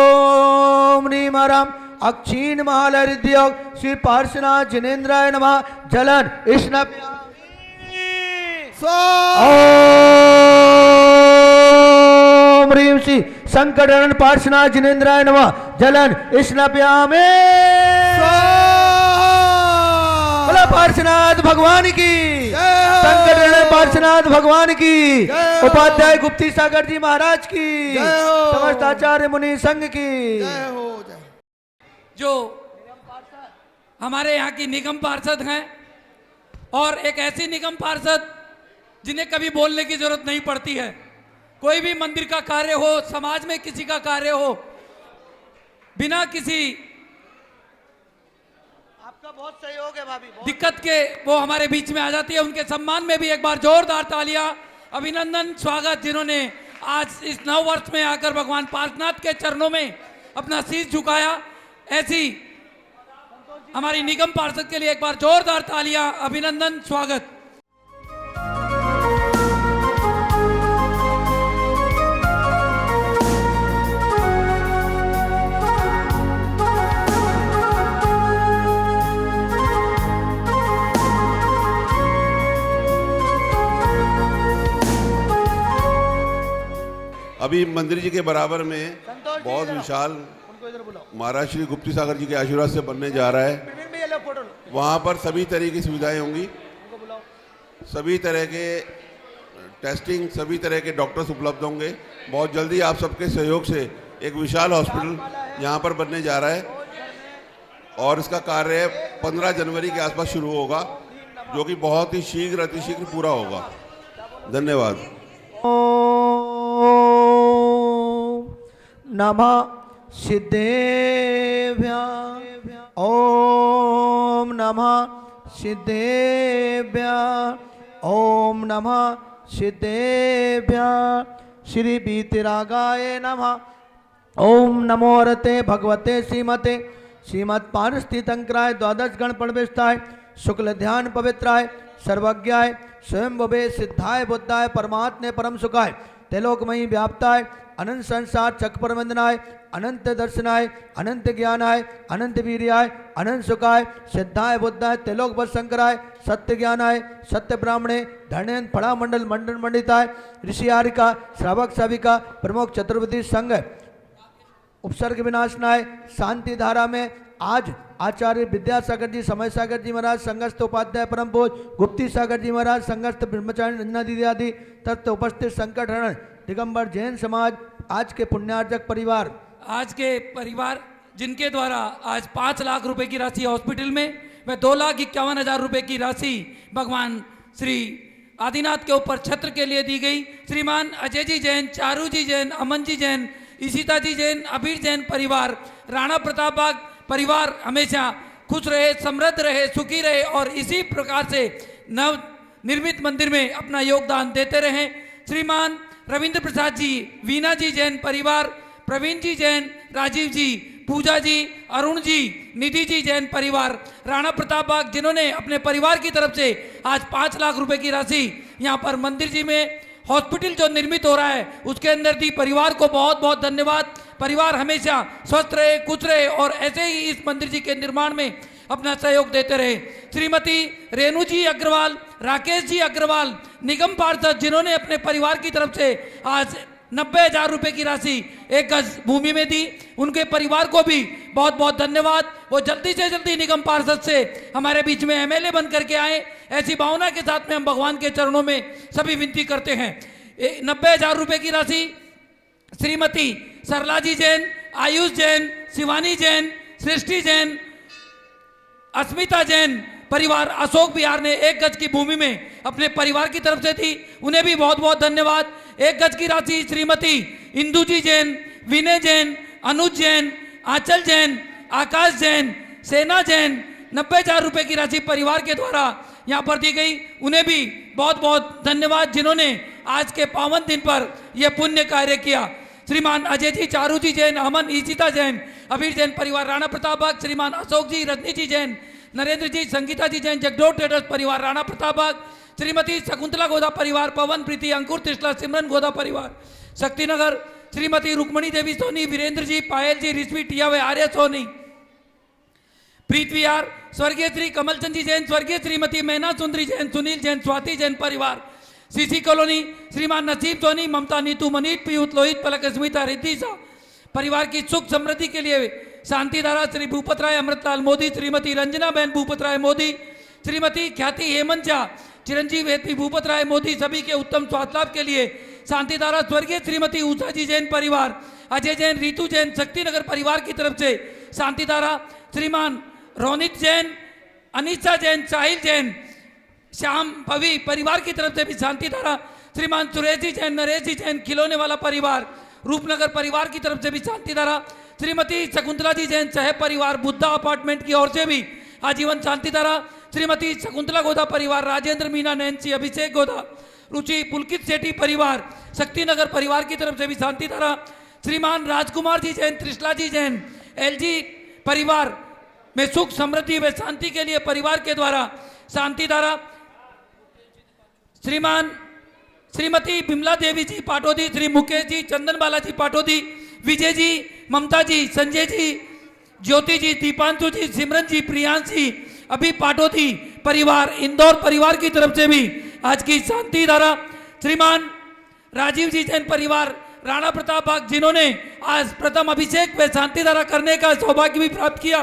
ओम ह्रीं हरम अक्षीण महाल रिद्योग श्री पार्श्वनाथ जिनेन्द्राय नमः जलन स्नपयामि स्वाहा। ओम ह्रीं श्री संकटहरण पार्श्वनाथ जिनेन्द्राय नमः जलन स्नपयामि बोला पार्श्वनाथ भगवान की जय हो। संकटहरण पार्श्वनाथ भगवान की जय हो। उपाध्याय गुप्ती सागर जी महाराज की जय हो। समस्त आचार्य मुनि संघ की जय हो जय। जो हमारे यहाँ की निगम पार्षद हैं और एक ऐसी निगम पार्षद जिन्हें कभी बोलने की जरूरत नहीं पड़ती है। कोई भी मंदिर का कार्य हो, समाज में किसी का कार्य हो, बिना किसी आपका बहुत सहयोग है भाभी दिक्कत के वो हमारे बीच में आ जाती है। उनके सम्मान में भी एक बार जोरदार तालियां, अभिनंदन, स्वागत, जिन्होंने आज इस नव वर्ष में आकर भगवान पार्श्वनाथ के चरणों में अपना शीश झुकाया। ऐसी हमारी निगम पार्षद के लिए एक बार जोरदार तालियां, अभिनंदन, स्वागत। अभी मंदिर जी के बराबर में संतोष जी बहुत इधर आओ। विशाल उनको इधर बुलाओ महाराज श्री गुप्ती सागर जी के आशीर्वाद से बनने जा रहा है। प्रवीण भैया लो फोटो लो वहाँ पर सभी तरह की सुविधाएं होंगी, उनको बुलाओ सभी तरह के टेस्टिंग, सभी तरह के डॉक्टर्स उपलब्ध होंगे। बहुत जल्दी आप सबके सहयोग से एक विशाल हॉस्पिटल यहाँ पर बनने जा रहा है और इसका कार्य 15 जनवरी के आसपास शुरू होगा, जो कि बहुत ही शीघ्र अतिशीघ्र पूरा होगा। धन्यवाद। नमः सिद्धेभ्य ओम नमः सिद्धेभ्य ओम नमः सिद्धेभ्य श्री वीतरागाय नमः ओम नमो रते भगवते श्रीमते श्रीमत् पारस्थितंकराय द्वादश गण प्रविष्टाय शुक्ल ध्यान पवित्राय सर्वज्ञाय स्वयं भवे सिद्धाय बुद्धाय परमात्मे परम सुखाय तेलोकमयी व्याप्ताय अनंत संसार चक परमंदनाय अनंत दर्शनाय अनंत ज्ञानाय अनंत वीर्याय अनंत सुखाय सिद्धाय बुद्धाय त्रिलोक बस शंकराय सत्य ज्ञानाय सत्य ब्राह्मणे धर्णयन फड़ा मंडल मंडल मंडिताय ऋषि आरिका श्रावक सविका प्रमुख चतुर्वेदी संघ उपसर्ग विनाशनाय शांति धारा में आज आचार्य विद्यासागर जी समय सागर जी महाराज संघस्थ उपाध्याय परम पूज गुप्ती सागर जी महाराज संघस्थ ब्रह्मचारी रंजना दीदी आदि तत्व उपस्थित संकट हरण दिगंबर जैन समाज आज के पुण्यार्जक परिवार आज के परिवार जिनके द्वारा आज 5 लाख रुपए की राशि हॉस्पिटल में व 2,51,000 रुपए की राशि भगवान श्री आदिनाथ के ऊपर छत्र के लिए दी गई। श्रीमान अजय जी जैन, चारू जी जैन, अमन जी जैन, ईशिता जी जैन, अबीर जैन परिवार, राणा प्रताप बाग परिवार हमेशा खुश रहे, समृद्ध रहे, सुखी रहे और इसी प्रकार से नव निर्मित मंदिर में अपना योगदान देते रहें। श्रीमान रविंद्र प्रसाद जी, वीना जी जैन परिवार, प्रवीण जी जैन, राजीव जी, पूजा जी, अरुण जी, निधि जी जैन परिवार, राणा प्रताप बाग जिन्होंने अपने परिवार की तरफ से आज 5 लाख रुपए की राशि यहाँ पर मंदिर जी में हॉस्पिटल जो निर्मित हो रहा है उसके अंदर दी। परिवार को बहुत बहुत धन्यवाद। परिवार हमेशा स्वस्थ रहे, खुश रहे और ऐसे ही इस मंदिर जी के निर्माण में अपना सहयोग देते रहे। श्रीमती रेणु जी अग्रवाल, राकेश जी अग्रवाल, निगम पार्षद जिन्होंने अपने परिवार की तरफ से आज 90,000 रुपए की राशि 1 गज भूमि में दी, उनके परिवार को भी बहुत बहुत धन्यवाद। वो जल्दी से जल्दी निगम पार्षद से हमारे बीच में एमएलए बन करके आए, ऐसी भावना के साथ में हम भगवान के चरणों में सभी विनती करते हैं। 90,000 रुपए की राशि श्रीमती सरला जी जैन, आयुष जैन, शिवानी जैन, सृष्टि जैन, अस्मिता जैन परिवार अशोक विहार ने 1 गज की भूमि में अपने परिवार की तरफ से थी, उन्हें भी बहुत बहुत धन्यवाद। 1 गज की राशि श्रीमती इंदू जी जैन, विनय जैन, अनुज जैन, आंचल जैन, आकाश जैन, सेना जैन, 90,000 रुपए की राशि परिवार के द्वारा यहाँ पर दी गई, उन्हें भी बहुत बहुत धन्यवाद जिन्होंने आज के पावन दिन पर यह पुण्य कार्य किया। श्रीमान अजय जी, चारू जी जैन, अमन, ईशिता जैन, अबीर जैन परिवार, राणा प्रताप बाग, श्रीमान अशोक जी, रजनी जी जैन, नरेंद्र जी, संगीता जी जैन, जगडोर ट्रेडर्स परिवार, राणा प्रताप बाग, श्रीमती शकुंतला गोदा परिवार, पवन प्रीति, अंकुर तिस्ला, सिमरन गोदा परिवार, शक्तिनगर, श्रीमती रुक्मणी देवी सोनी, वीरेंद्र जी, पायल जी, रिश्वी टिया व आर्य सोनी, प्रीत विहार, स्वर्गीय श्री कमलचंद जी जैन, स्वर्गीय श्रीमती मैना सुंदरी जैन, सुनील जैन, स्वाति जैन परिवार, सीसी कॉलोनी, श्रीमान नसीब सोनी, ममता, नीतू, मनीत, पीयूष, लोहित, पलक, स्मिता, रिद्धि शाह परिवार की सुख समृद्धि के लिए शांति धारा श्री भूपत राय अमृतलाल मोदी, श्रीमती रंजना बहन भूपत राय मोदी, श्रीमती ख्याति हेमंत झा, चिरंजीव हेतवी भूपत राय मोदी सभी के उत्तम स्वास्थ्य लाभ के लिए शांति धारा, स्वर्गीय श्रीमती उषा जी जैन परिवार, अजय जैन, रीतू जैन, शक्तिनगर परिवार की तरफ से शांति धारा, श्रीमान रोनित जैन, अनिशा जैन, साहिल जैन, श्याम भवी परिवार की तरफ से भी शांति धारा, श्रीमान सुरेश जी जैन, नरेश जी जैन, खिलौने वाला परिवार, रूपनगर परिवार की तरफ से भी शांति धारा, श्रीमती शकुंतला जी जैन सह परिवार, बुद्धा अपार्टमेंट की ओर से भी आजीवन शांति धारा, श्रीमती शकुंतला गोदा परिवार, राजेंद्र, मीना, नैन्सी, अभिषेक गोदा, रुचि, पुलकित सेठी परिवार, शक्तिनगर परिवार की तरफ से भी शांति धारा, श्रीमान राजकुमार जी जैन, त्रिशला जी जैन, एलजी परिवार में सुख समृद्धि व शांति के लिए परिवार के द्वारा शांति धारा, श्रीमान श्रीमती बिमला देवी जी पाटोदी, श्री मुकेश जी, चंदन बालाजी पाटोदी, विजय जी, ममता जी, संजय जी, ज्योति जी, दीपांशु जी, सिमरन जी, प्रियांशी, अभी पाटोदी परिवार, इंदौर परिवार की तरफ से भी आज की शांति धारा, श्रीमान राजीव जी जैन परिवार, राणा प्रताप बाग जिन्होंने आज प्रथम अभिषेक व शांति धारा करने का सौभाग्य भी प्राप्त किया,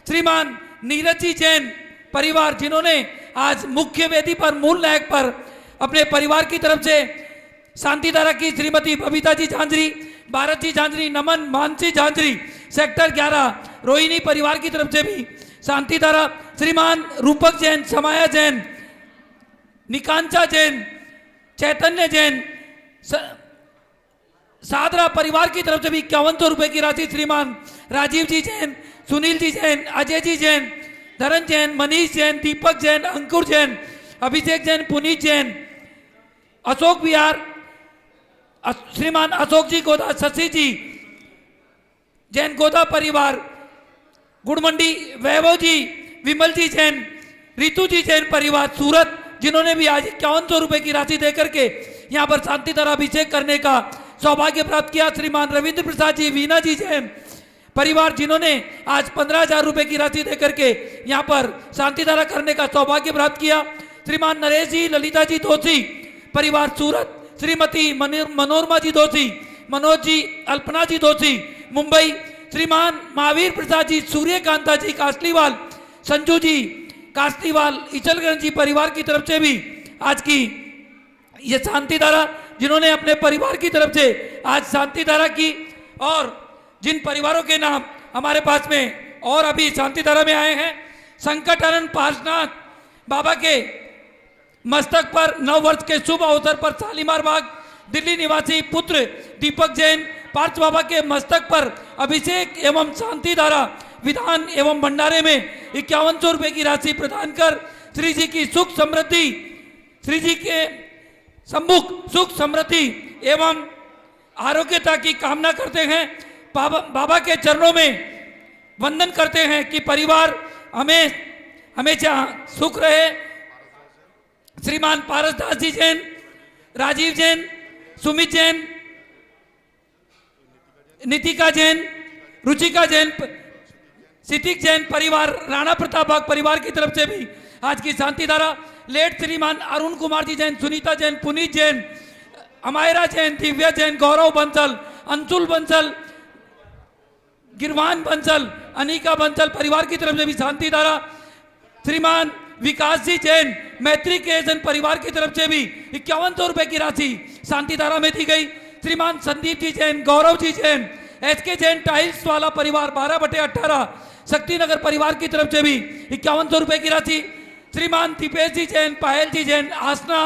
श्रीमान नीरज जी जैन परिवार जिन्होंने आज मुख्य वेदी पर मूल नायक पर अपने परिवार की तरफ से शांति धारा की, श्रीमती बबीता जी झांझरी, भारत जी झांझरी, नमन, मानसी झांझरी, सेक्टर 11 रोहिणी परिवार की तरफ से भी शांति धारा, श्रीमान रूपक जैन, समाया जैन, निकांचा जैन, चैतन्य जैन, सादरा परिवार की तरफ से भी 5100 रुपए की राशि, श्रीमान राजीव जी जैन, सुनील जी जैन, अजय जी जैन, धरन जैन, मनीष जैन, दीपक जैन, अंकुर जैन, अभिषेक जैन, पुनीत जैन, अशोक विहार, श्रीमान अशोक जी गोदा, शशि जी जैन गोदा परिवार, गुड़मंडी, वैभव जी, विमल जी जैन, रितु जी जैन परिवार, सूरत जिन्होंने भी आज 5100 रुपए की राशि देकर के यहाँ पर शांति धारा अभिषेक करने का सौभाग्य प्राप्त किया। श्रीमान रविंद्र प्रसाद जी, वीना जी जैन परिवार, जिन्होंने आज 15,000 रुपए की राशि देकर के यहाँ पर शांति धारा करने का सौभाग्य प्राप्त किया। श्रीमान नरेश जी, ललिता जी दोषी परिवार सूरत, श्रीमती मनोरमा जी दोषी, मनोज जी, अल्पना जी दोषी मुंबई, श्रीमान महावीर प्रसाद जी, सूर्यकांता जी कासलीवाल, संजू जी कासलीवाल इचलगंज जी परिवार की तरफ से भी आज की ये शांति धारा, जिन्होंने अपने परिवार की तरफ से आज शांति धारा की। और जिन परिवारों के नाम हमारे पास में और अभी शांति धारा में आए हैं, संकटानंद पार्श्वनाथ बाबा के मस्तक पर 9 वर्ष के शुभ अवसर पर शालीमार बाग दिल्ली निवासी पुत्र दीपक जैन पार्थ बाबा के मस्तक पर अभिषेक एवं शांति धारा विधान एवं भंडारे में 5100 रुपए की राशि प्रदान कर श्री जी की सुख समृद्धि, श्री जी के सम्मुख सुख समृद्धि एवं आरोग्यता की कामना करते हैं। बाबा के चरणों में वंदन करते हैं कि परिवार हमेशा सुख रहे। श्रीमान पारसदास जी जैन, राजीव जैन, सुमित जैन, नितिका जैन, रुचिका जैन, सितिक जैन परिवार, राणा प्रताप बाग परिवार की तरफ से भी आज की शांति धारा। लेट श्रीमान अरुण कुमार जी जैन, सुनीता जैन, पुनीत जैन, अमायरा जैन, दिव्या जैन, गौरव बंसल, अंशुल बंसल, गिरवान बंसल, अनिका बंसल परिवार की तरफ से भी शांति धारा। श्रीमान विकास जी जैन, मैत्री के जैन परिवार की तरफ से भी 5100 रुपए की राशि शांति धारा में दी गई। श्रीमान संदीप जी जैन, गौरव जी जैन, एसके जैन टाइल्स वाला परिवार 12/18 शक्तिनगर परिवार की तरफ से भी 5100 रुपए की राशि। श्रीमान दीपेश जी जैन, पायल जी जैन, आसना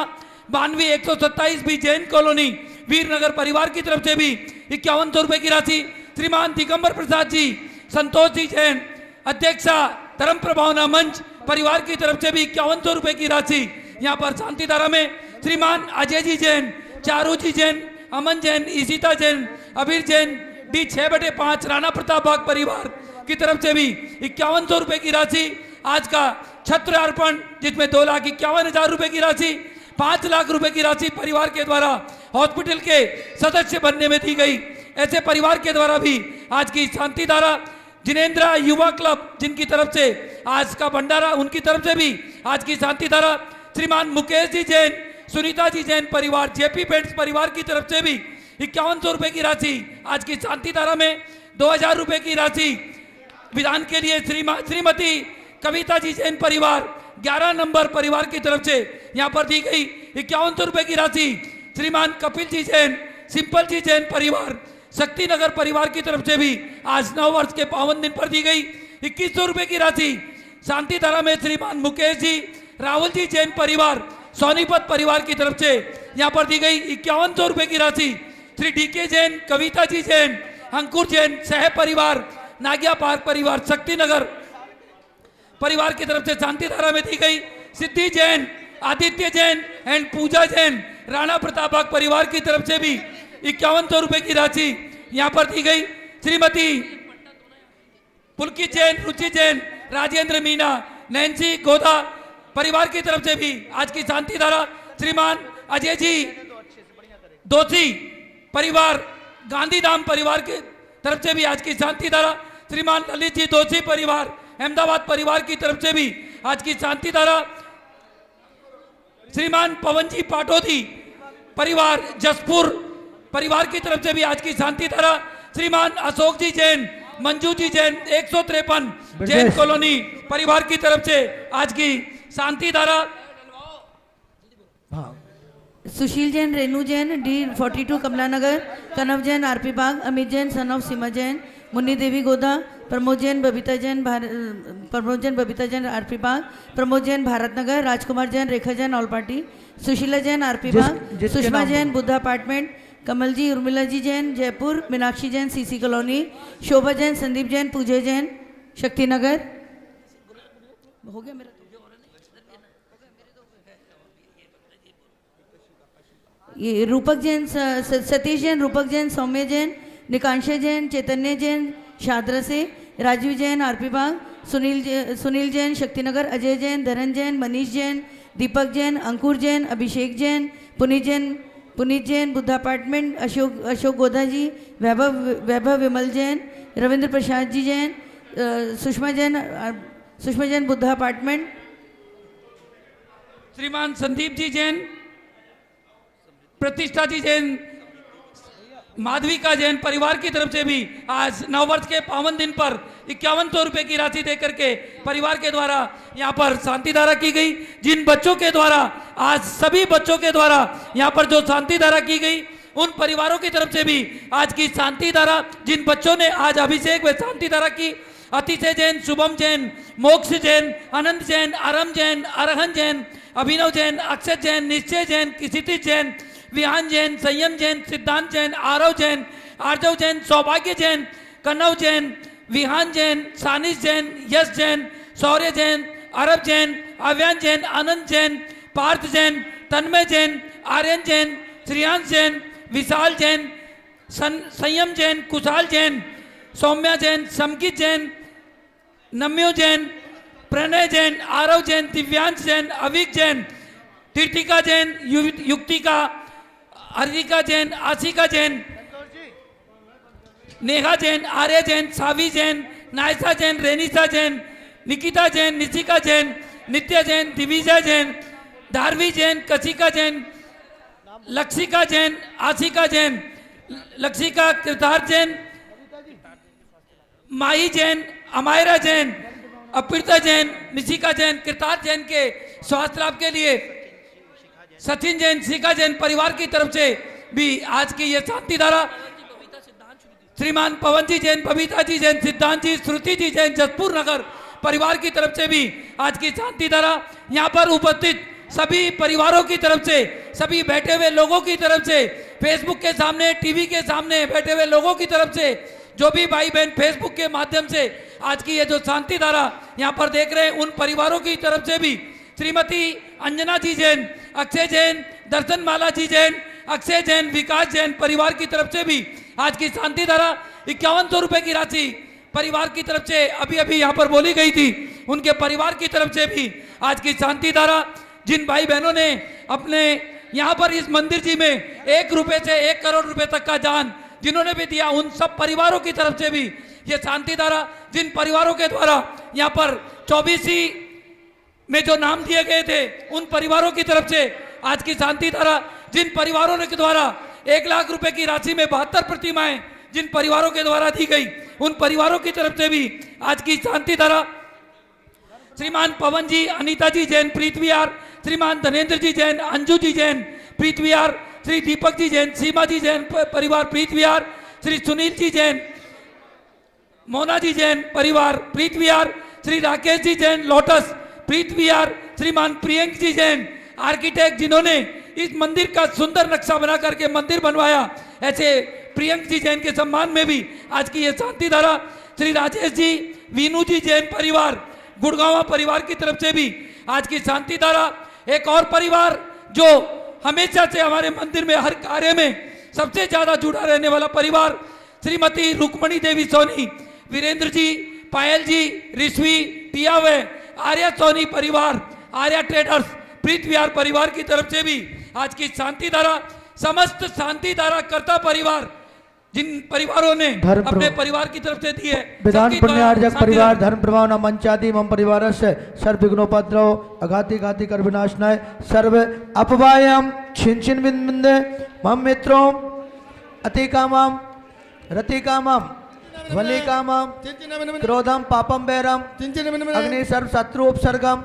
92 127 भी जैन कॉलोनी वीरनगर परिवार की तरफ से भी 5100 रुपए की राशि। श्रीमान दिगंबर प्रसाद जी, संतोष जी जैन, अध्यक्षा धर्म प्रभावना मंच परिवार की तरफ से भी 5100 रुपए की राशि यहाँ पर शांति धारा में। श्रीमान अजय जी जैन, चारू जी जैन, अमन जैन, ईशिता जैन, अबीर जैन डी 6/5 राणा प्रताप बाग परिवार की तरफ से भी 5100 रुपए की राशि। आज का छत्र अर्पण जिसमें 2,51,000 रुपए की राशि, 5 लाख रुपए की राशि परिवार के द्वारा हॉस्पिटल के सदस्य बनने में दी गई। ऐसे परिवार के द्वारा भी आज की शांति धारा। जिनेंद्र युवा क्लब जिनकी तरफ से आज का भंडारा, उनकी तरफ से भी आज की शांति धारा। श्रीमान मुकेश जी जैन, सुनीता जी जैन परिवार, जेपी पेंट्स परिवार की तरफ से भी 5100 रुपए की राशि आज की शांति धारा में। 2000 रुपए की राशि विधान के लिए श्रीमती कविता जी जैन परिवार 11 नंबर परिवार की तरफ से यहाँ पर दी गई 5100 रुपए की राशि। श्रीमान कपिल जी जैन, सिंपल जी जैन परिवार शक्तिनगर परिवार की तरफ से भी आज 9 वर्ष के पावन दिन पर दी गई 2100 रुपए की राशि। शांति धारा में श्रीमान मुकेश जी, राहुल जी जैन परिवार सोनीपत परिवार की तरफ से यहाँ पर दी गई 5100 रुपए की राशि। श्री डीके जैन, कविता जी जैन, अंकुर जैन सह परिवार नागिया पार्क परिवार शक्तिनगर परिवार की तरफ से शांति धारा में दी गई। सिद्धि जैन, आदित्य जैन एंड पूजा जैन राणा प्रताप बाग परिवार की तरफ से भी 5100 रुपए की राशि यहाँ पर दी गई। श्रीमती पुलकित जैन, रुचि जैन, राजेंद्र मीना, नैन्सी गोदा परिवार की तरफ से भी आज की शांति धारा। श्रीमान अजय जी दोषी परिवार गांधीधाम परिवार की तरफ से भी आज की शांति धारा। श्रीमान ललित जी दोषी परिवार अहमदाबाद परिवार की तरफ से भी आज की शांति धारा। श्रीमान पवन जी पाटोदी परिवार जसपुर परिवार की तरफ से भी आज की शांति धारा। श्रीमान अशोक जी जैन, मंजू जी जैन 153 जैन कॉलोनी परिवार की तरफ से आज की शांति धारा। Sushil Jain, Renu Jain D42 Kamlanagar, Kanav Jain RP Bagh, Amit Jain son of Seema Jain, Munni Devi Goda, Pramod Jain Babita Jain RP Bagh, Pramod Jain Bharat Nagar, Rajkumar Jain, Rekha Jain all party, Sushila Jain RP Bagh, Sushma Jain Buddha apartment, Kamal ji Urmila ji Jain Jaipur, Meenakshi Jain CC colony, शोभा जैन, संदीप जैन, पूजा जैन शक्तिनगर। हो गया मेरा ये रूपक जैन, सतीश जैन, रूपक जैन, सौम्य जैन, निकांश जैन, चैतन्य जैन शादरा से, राजीव जैन आरपी बाग, सुनील जैन शक्तिनगर, अजय जैन, धरन जैन, मनीष जैन, दीपक जैन, अंकुर जैन, अभिषेक जैन, पुनीत जैन पुनीत जैन बुद्धा अपार्टमेंट, अशोक गोधा जी, वैभव विमल जैन, रविंद्र प्रसाद जी जैन, सुषमा जैन बुद्धा अपार्टमेंट, श्रीमान संदीप जी जैन, प्रतिष्ठा जी जैन, माधविका जैन परिवार की तरफ से भी आज नववर्ष के पावन दिन पर 5100 रुपए की राशि देकर के परिवार के द्वारा यहाँ पर शांति धारा की गई। जिन बच्चों के द्वारा आज सभी बच्चों के द्वारा यहाँ पर जो शांति धारा की गई, उन परिवारों की तरफ से भी आज की शांति धारा, जिन बच्चों ने आज अभिषेक व शांति धारा की, अतिशय जैन, शुभम जैन, मोक्ष जैन, अनंत जैन, आरम जैन, अरहन जैन, अभिनव जैन, अक्षत जैन, निश्चय जैन, क्षितिज जैन, विहान जैन, संयम जैन, सिद्धांत जैन, आरव जैन, आर्जव जैन, सौभाग्य जैन, कन्नव जैन, विहान जैन, सानिश जैन, यश जैन, शौर्य जैन, अरब जैन, अव्यान जैन, आनंद जैन, पार्थ जैन, तन्मय जैन, आर्यन जैन, श्रियांश जैन, विशाल जैन, संयम जैन, कुशाल जैन, सौम्या जैन, समकित जैन, नम्यो जैन, प्रणय जैन, आरव जैन, दिव्यांश जैन, अविक जैन, तीर्थिका जैन, युक्तिका, हरिका जैन, आशिका जैन, नेहा जैन, आर्य जैन, सावी जैन, नायसा जैन, रेनिसा जैन, निकिता जैन, निशिका जैन, नित्य जैन, दिविजय जैन, धारवी जैन, कशिका जैन, लक्षिका जैन, आशिका जैन, लक्षिका कृतार्थ जैन, माही जैन, अमायरा जैन, अप्रीता जैन, निशिका जैन, कृतार्थ जैन के स्वास्थ्य लाभ के लिए सचिन जैन, शिखा जैन परिवार की तरफ से भी आज की ये शांति धारा, श्रीमान पवन जी जैन, बबीता जी जैन, सिद्धांत जी, श्रुति जी जैन, जसपुर नगर परिवार की तरफ से भी आज की शांति धारा, यहाँ पर उपस्थित सभी परिवारों की तरफ से, सभी बैठे हुए लोगों की तरफ से, फेसबुक के सामने, टीवी के सामने बैठे हुए लोगों की तरफ से, जो भी भाई बहन फेसबुक के माध्यम से आज की ये जो शांति धारा यहाँ पर देख रहे हैं, उन परिवारों की तरफ से भी श्रीमती अंजना जी जैन, अक्षय जैन, दर्शन माला जी जैन, अक्षय जैन, विकास जैन परिवार की तरफ से भी आज की शांति धारा 5100 रुपए की राशि परिवार की तरफ से अभी अभी यहाँ पर बोली गई थी, उनके परिवार की तरफ से भी आज की शांति धारा, जिन भाई बहनों ने अपने यहाँ पर इस मंदिर जी में 1 रुपए से 1 करोड़ रुपए तक का दान जिन्होंने भी दिया, उन सब परिवारों की तरफ से भी ये शांति धारा, जिन परिवारों के द्वारा यहाँ पर 24 में जो नाम दिए गए थे, उन परिवारों की तरफ से आज की शांति धारा, जिन परिवारों के द्वारा 1 लाख रुपए की राशि में 72 प्रतिमाएं जिन परिवारों के द्वारा दी गई, उन परिवारों की तरफ से भी आज की शांति धारा, श्रीमान पवन जी, अनीता जी जैन, प्रीत विहार, श्रीमान धनेन्द्र जी जैन, अंजू जी जैन, प्रीत विहार, श्री दीपक जी जैन, सीमा जी जैन परिवार प्रीत विहार, श्री सुनील जी जैन, मोना जी जैन परिवार प्रीत विहार, श्री राकेश जी जैन, लोटस प्रीत विहार, श्रीमान प्रियंक जी जैन आर्किटेक्ट, जिन्होंने इस मंदिर का सुंदर नक्शा बना करके मंदिर बनवाया, ऐसे प्रियंक जी जैन के सम्मान में भी आज की ये शांति धारा, श्री राजेश जी, वीनू जी जैन परिवार गुड़गांव परिवार की तरफ से भी आज की शांति धारा, एक और परिवार जो हमेशा से हमारे मंदिर में हर कार्य में सबसे ज्यादा जुड़ा रहने वाला परिवार, श्रीमती रुक्मणी देवी सोनी, वीरेंद्र जी, पायल जी, ऋषि, टिया व आर्या सोनी परिवार, आर्या ट्रेडर्स प्रीत विहार परिवार की तरफ से भी आज की शांति धारा, समस्त शांति धारा कर्ता परिवार जिन परिवारों ने अपने परिवार की तरफ से दी है, विधान पुण्यार्जक परिवार धर्म प्रभाव न मंचादि मम परिवार से सर्व विघ्नोपद्रव अघाति घाति कर विनाशनाय सर्व अपवायम छिन छिन बिंदे मम मित्रों अति कामम रति कामम वली कामम क्रोधम पापम बैरम अग्नि सर्व शत्रु उपसर्गम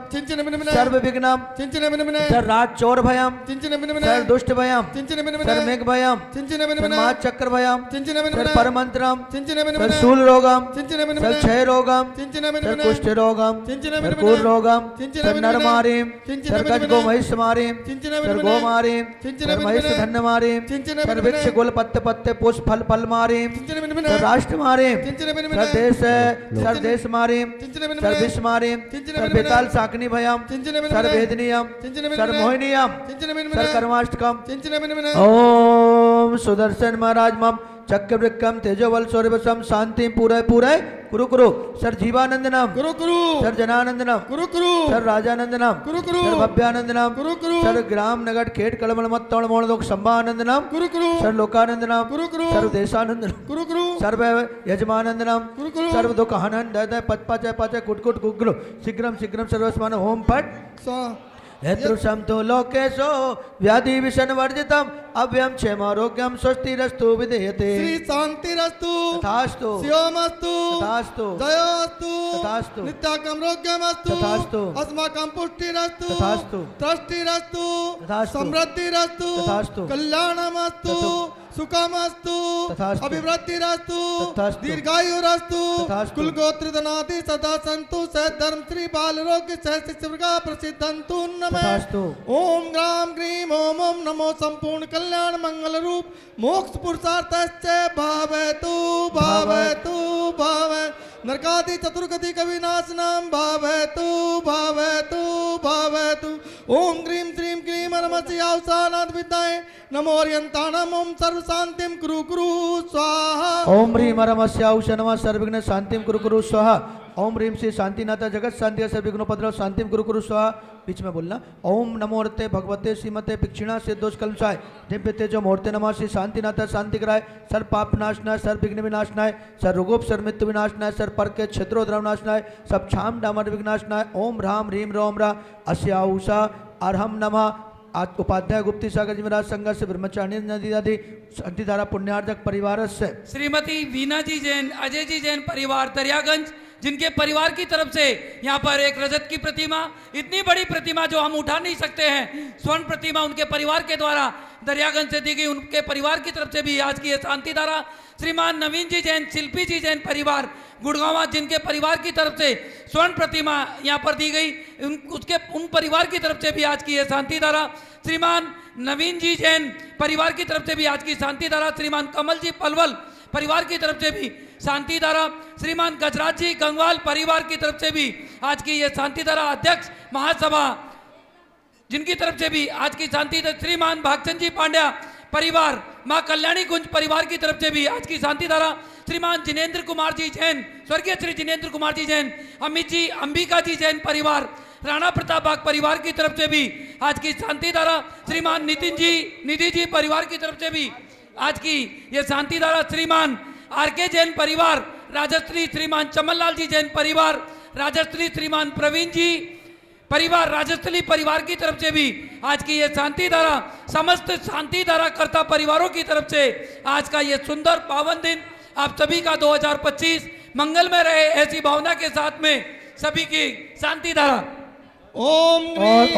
सर्व विघ्नम सर्व राज चोर भयम सर्व दुष्ट भयम सर्व मेघ भयम सर्व महाचक्र भयम सर्व परमंत्रम सर्व शूल रोगम सर्व क्षय रोगम सर्व कुष्ठ रोगम सर्व कूर रोगम सर्व नर मारीम सर्व गज गो महिष मारीम सर्व गो मारीम सर्व महिष धन्य मारीम सर्व वृक्ष गुल पत्ते पत्ते पुष्प फल फल मारीम सर्व राष्ट्र मारीम सर्व देश मारीम सर्व विश्व मारीम सर्व बेताल साकनी भयम सर्व वेदनीयम सर्व मोहिनीयम सर्व कर्माष्टकम ओम सुदर्शन महाराज मम चक्रवृक्कम तेजोबल शौर्यवशम शांति पूरे पूरे कुरु कुरु सर जीवानंदनम कुरु कुरु सर जनानंदनम कुरु कुरु सर राजानंदनम कुरु कुरु सर भव्यानंदनम कुरु कुरु सर ग्राम नगट खेट कलमल मत तौण मोण दोक संभानंदनम कुरु कुरु सर लोकानंदनम कुरु कुरु सर्व देशानंदनम कुरु कुरु सर्व यजमानंदनम कुरु कुरु सर्व दुख हनन दय दय पच पच पच कुट कुट गुग्गलो शीघ्रम शीघ्रम सर्वस्मान होम पट स्वाहा हेतृषम तो लोकेशो व्याधि विषण वर्जितम अव्यम क्षेमारोग्यम स्वस्तिरस्तु विधेयते श्री शांतिरस्तु तथास्तु शिवमस्तु तथास्तु जयोस्तु तथास्तु नित्याकमरोग्यमस्तु तथास्तु अस्माकं पुष्टिरस्तु तथास्तु तृष्टिरस्तु तथास्तु समृद्धिरस्तु तथास्तु कल्याणमस्तु सुखमस्तु तथास्तु अभिवृद्धिरस्तु तथास्तु दीर्घायुरस्तु तथास्तु कुलगोत्रधनादि सदा संतु सह धर्म श्री बाल रोग्य सह शिष्यवर्गा प्रसिद्धंतु नमः तथास्तु ओम ग्राम ग्रीम ओम ओम नमो संपूर्ण कल्याण मंगल रूप मोक्ष पुरुषार्थस्य भावयतु भावयतु भावय नरकादि चतुर्गति कविनाशनम भावयतु भावयतु भावयतु ओम ग्रीम श्रीम क्लीम नमः यावसानाद विद्याय नमो अर्यंताणम ओम सर्व शांतिम कुरु कुरु स्वाहा ओम ह्रीम रमस्याउष नमः सर्वविघ्न शांतिम कुरु कुरु स्वाहा ओम ह्रीम श्री शांतिनाथा जगत शांति सर्वविघ्नोपद्रव शांतिम कुरु कुरु स्वाहा बीच में बोलना ओम नमो रते भगवते श्रीमते पिक्षिणा से दोष कलमशाय दिव्य तेजो मूर्ते नमः श्री शांतिनाथा शांति कराय सर पाप नाशनाय सर विघ्न विनाशनाय सर रोगोप सर मृत्यु विनाशनाय सर पर के क्षेत्रोद्रव नाशनाय सब क्षाम डामर विघ्नाशनाय ओम राम ह्रीम रोम रा अस्याउषा अर्हम नमः आज उपाध्याय गुप्ती सागर जिमराज संघ से ब्रह्मचारी नदी आदि शांतिधारा पुण्यार्जक परिवार से श्रीमती वीना जी जैन, अजय जी जैन परिवार दरियागंज, जिनके परिवार की तरफ से यहाँ पर एक रजत की प्रतिमा, इतनी बड़ी प्रतिमा जो हम उठा नहीं सकते हैं, स्वर्ण प्रतिमा उनके परिवार के द्वारा दरियागंज से दी गई, उनके परिवार की तरफ से भी आज की ये शांति धारा। श्रीमान नवीन जी जैन, शिल्पी जी जैन परिवार गुड़गांव, जिनके परिवार की तरफ से स्वर्ण प्रतिमा यहाँ पर दी गई, उन परिवार की तरफ से भी आज की ये शांति धारा। श्रीमान नवीन जी जैन परिवार की तरफ से भी आज की शांति धारा। श्रीमान कमल जी पलवल परिवार की तरफ से भी शांति धारा। श्रीमान गजराज जी गंगवाल परिवार की तरफ से भी आज की ये शांति धारा। अध्यक्ष महासभा जिनकी तरफ से भी आज की शांति धारा। श्रीमान भागचंद जी पांड्या परिवार, मां कल्याणी कुंज परिवार की तरफ से भी आज की शांति धारा। श्रीमान जिनेंद्र कुमार जी जैन, स्वर्गीय श्री जिनेंद्र कुमार जी जैन, अमित जी अंबिका जी जैन परिवार, राणा प्रताप बाग परिवार की तरफ से भी आज की शांति धारा। श्रीमान नितिन जी निधि जी परिवार की तरफ से भी आज की ये शांति धारा। श्रीमान आर के जैन परिवार राजश्री, श्रीमान चमनलाल जी जैन परिवार राजश्री, श्रीमान प्रवीण जी परिवार राजस्थली परिवार की तरफ से भी आज की ये शांति धारा। समस्त शांति धारा कर्ता परिवारों की तरफ से आज का ये सुंदर पावन दिन आप सभी का 2025 मंगलमय रहे, ऐसी भावना के साथ में सभी की शांति धारा। ओम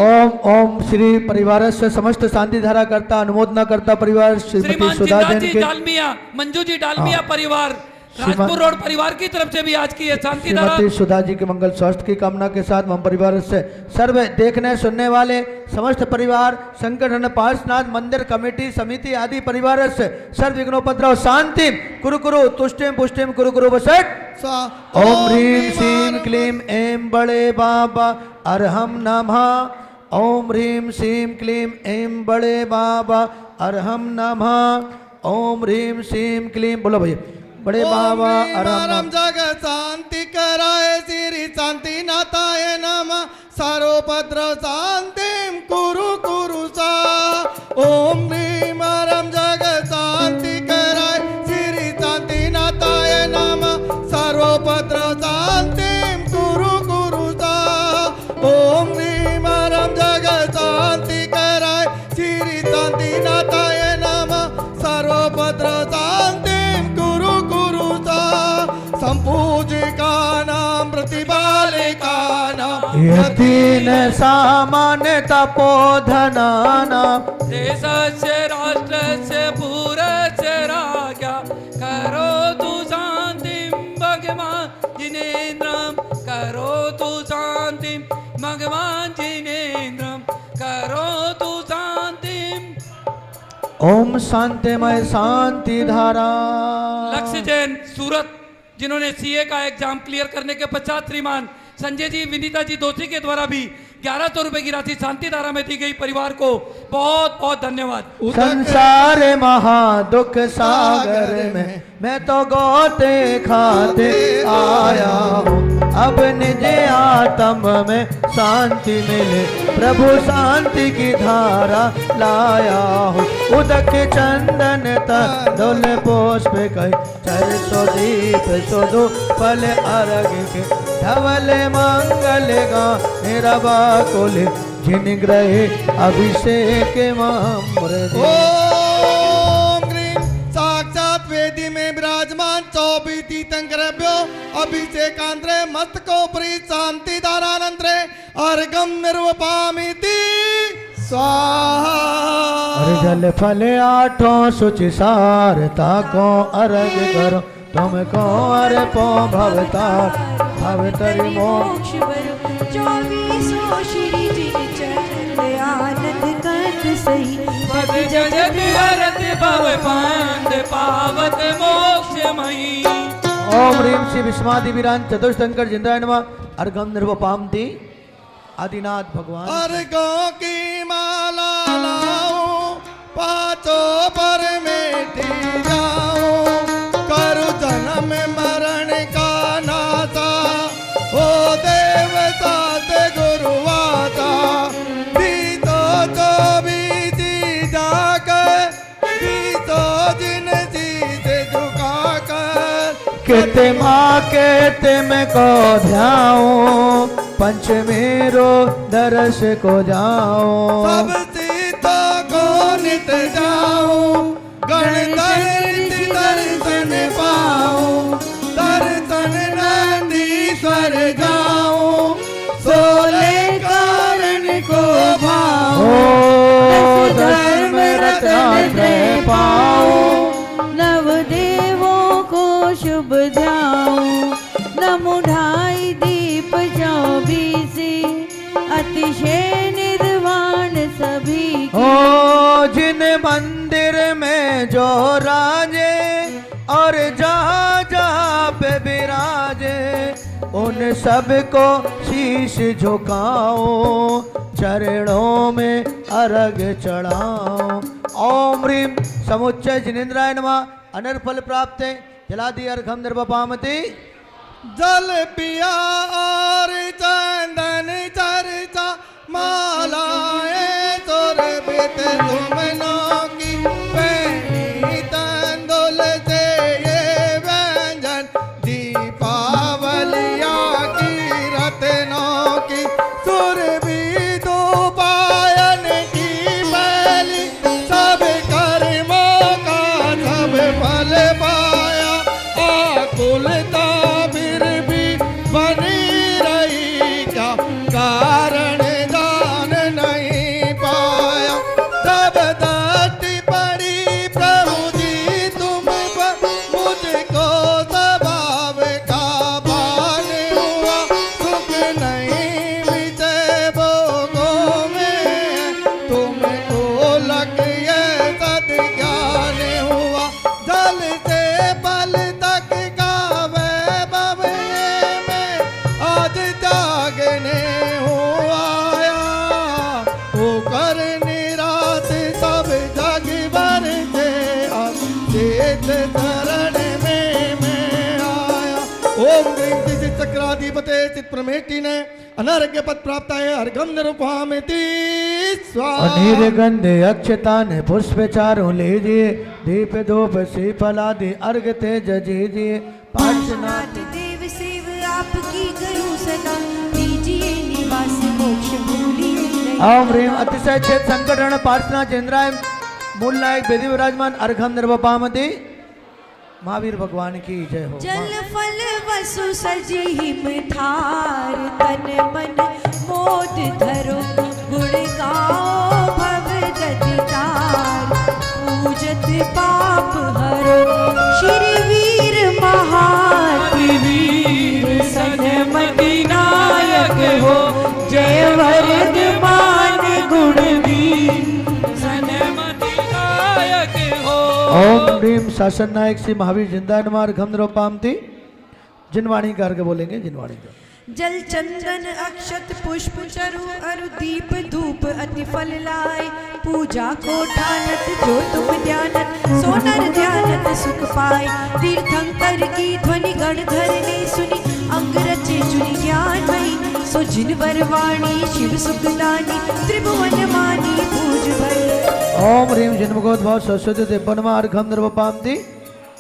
ओम ओम श्री परिवार से समस्त शांति धारा करता अनुमोदना करता परिवार श्रीमती श्रीमान सुधा जिंदा जैन जी के डालमिया, मंजू जी डालमिया परिवार राजपुर रोड परिवार की तरफ से भी आज की ये शांति धारा। श्रीमती सुधा जी के मंगल स्वास्थ्य की कामना के साथ हम परिवार से सर्व देखने सुनने वाले समस्त परिवार, संगठन, पार्षनाथ, मंदिर कमेटी समिति आदि परिवार से सर्व विघ्नोपद्रव शांति कुरु कुरु तुष्टिम पुष्टिम कुरु कुरु बसट। स्वाहा ओम ह्रीम श्रीम क्लीम ऐं बड़े बाबा अरहम नमः। ओम ह्रीम श्रीम क्लीम ऐं बड़े बाबा अरहम नमः। ओम ह्रीम श्रीम क्लीम बोलो भैया बड़े बाबा अरहम जग शांति कराए श्री शांति नाथाय नमः। सर्वोपद्रव शांतिम कुरु कुरु सा। ओम ह्रीम अरहम जग शांति कराए श्री शांति नाथाय नमः। सर्वोपद्रव शांतिम कुरु कुरु सा। ओम ह्रीम अरहम जग शांति कराए श्री शांति नाथाय नमः। सर्वोपद्रव शांतिम कुरु कुरु सा। संपूजिका नाम प्रतिपालिका नाम यतीन सामान्य तपोधना नाम देशस्य राष्ट्रस्य पुरस्य राज्ञा करोतु शान्तिं भगवान् जिनेन्द्रं करोतु शान्तिं भगवान् जिनेन्द्रं करोतु शान्तिं। ओम शांतिमय शांति धारा। लक्ष्य जैन सूरत, जिन्होंने सीए का एग्जाम क्लियर करने के पश्चात श्रीमान संजय जी विनीता जी दोषी के द्वारा भी 1100 रुपए की राशि शांति धारा में दी गई। परिवार को बहुत बहुत धन्यवाद। संसार महा दुख सागर में मैं तो गोते खाते आया हूँ। अब निज आत्म में शांति मिले प्रभु शांति की धारा लाया हूँ। उदक चंदन तंदुल पुष्प कई चरसो दीप सुधु फल अर्घ के धवल मंगल गा निरवा कुल जिन ग्रहे अभिषेक मामृत। ओम ग्रीम साक्षात वेदी में विराजमान 24 तीर्थंकरेभ्यो अभिषेकांतरे मस्तकोपरि शांति धारानंतरे अर्घम निर्वपामिति स्वाहा। और जल फल आठों शुचि सारता को अर्घ करो तुमको अर्पो भवतार भवतरि मोक्ष। मोक्ष वरु 24 श्री जिन चरण आनंद कंठ सही पद जगत हरत भव पांद पावत मोक्षमयी। ओम ह्रीं श्री विस्मादि वीरान चतुष्टंकर जिंद्राय नमः। अर्घम निर्वपामति आदिनाथ भगवान। अर्घों की माला लाऊं पांचों पर मेटी जाऊं करु जन्म मरण का नाता ओ देवता ते गुरुवाता दी तो भी जी जाकर दी तो जिन जी से झुका कर केते माँ केते में को ध्याऊं पंचमेरो दर्श को जाऊं। सब सीता को नित जाऊं गण दर्शन पाऊं दर्शन नंदीश्वर जाऊं सोले कारण को भाऊं धर्म रत्न पाऊं नव देवों को शुभ ध्याऊं नमो ढाई दीप 24 अतिशय निर्वाण सभी ओ जिन मंदिर में जो राजे और जहाँ जहाँ पे विराजे उन सबको शीश झुकाओ चरणों में अर्घ चढ़ाओ। ओम ह्रीं समुच्चय जिनेन्द्राय नमः। अनर्फल प्राप्त जलादि अर्घम निर्वपामति। जल पिया और चंदन चर्चा मालाएं सुरभित सुमनों की पैनी तंदुल से ये व्यंजन दीपावलिया की रत्नों की सुरभि दोपायन की पहली सब कर्मों का सब फल पाया आकुलता बनी रही क्या कारण जान नहीं पाया जब दृष्टि पड़ी प्रभु जी तुम पर मुझको स्वभाव का भान हुआ सुख नहीं विजय भोगों में तुमको लग ये सद ज्ञान हुआ जल से पल तक का वैभव आज जागने हो आया होकर निराश सब जग भर से अचेत चरण में मैं आया। ओम गृह चक्राधिपते चित प्रमेटी ने अनर्घ्य पद प्राप्त है अर्घम निरुपहामिति स्वाहा। निर्गंध अक्षता ने पुष्प चारों लीजिए दीप धूप से फलादि अर्घ तेज दीजिए पार्श्वनाथ देव सेव आपकी करूं सदा दीजिए निवास मोक्ष भूलिए। ओम ह्रीं अतिशय चेत संकटहरण पार्श्वनाथ जिनेन्द्राय मूल नायक वेदी विराजमान अर्घम निर्वपामति। महावीर भगवान की जय हो। जल फल वसु सजी हिम थार तन मन मोद धरो गुण गाओ भव दधितार पूजत पाप हरो श्री वीर महावीर सनमति नायक हो जय वर्धमान गुणवीर सनमति नायक हो। ओम ह्रीं शासन नायक श्री महावीर जिंदाय नमः। अर्घम निर्वपामति। जिनवाणी करके बोलेंगे जिनवाणी का जल चंदन अक्षत पुष्प चरु अरु दीप धूप अति फल लाए। पूजा को ठानत जो तुम ध्यानत सो नर ध्यानत सुख पाए। तीर्थंकर की ध्वनि गणधर ने सुनी अंग रचे चुनी ज्ञान मई। सो जिन वरवाणी शिव सुखदानी त्रिभुवन मानी पूज भई। ओम ह्रीम जन्मगोद्भव सरस्वती देवनमार घम नर्वपामती।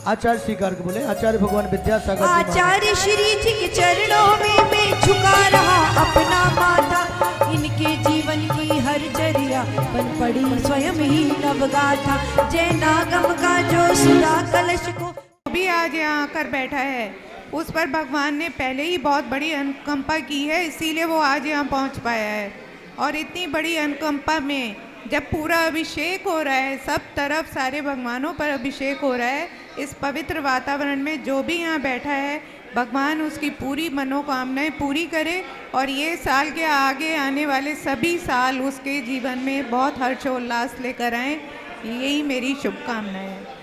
आचार्य श्री गर्ग बोले आचार्य भगवान विद्यासागर जी आचार्य श्री जी के चरणों में मैं झुका रहा अपना माथा। इनके जीवन की हर चर्या बन पड़ी स्वयं ही नवगाथा। जय नागम का जो सुधा कलश को भी आज यहाँ आकर बैठा है, उस पर भगवान ने पहले ही बहुत बड़ी अनुकंपा की है, इसीलिए वो आज यहाँ पहुँच पाया है। और इतनी बड़ी अनुकंपा में जब पूरा अभिषेक हो रहा है, सब तरफ सारे भगवानों पर अभिषेक हो रहा है, इस पवित्र वातावरण में जो भी यहाँ बैठा है भगवान उसकी पूरी मनोकामनाएं पूरी करे और ये साल के आगे आने वाले सभी साल उसके जीवन में बहुत हर्षोल्लास लेकर आएँ, यही मेरी शुभकामनाएं है।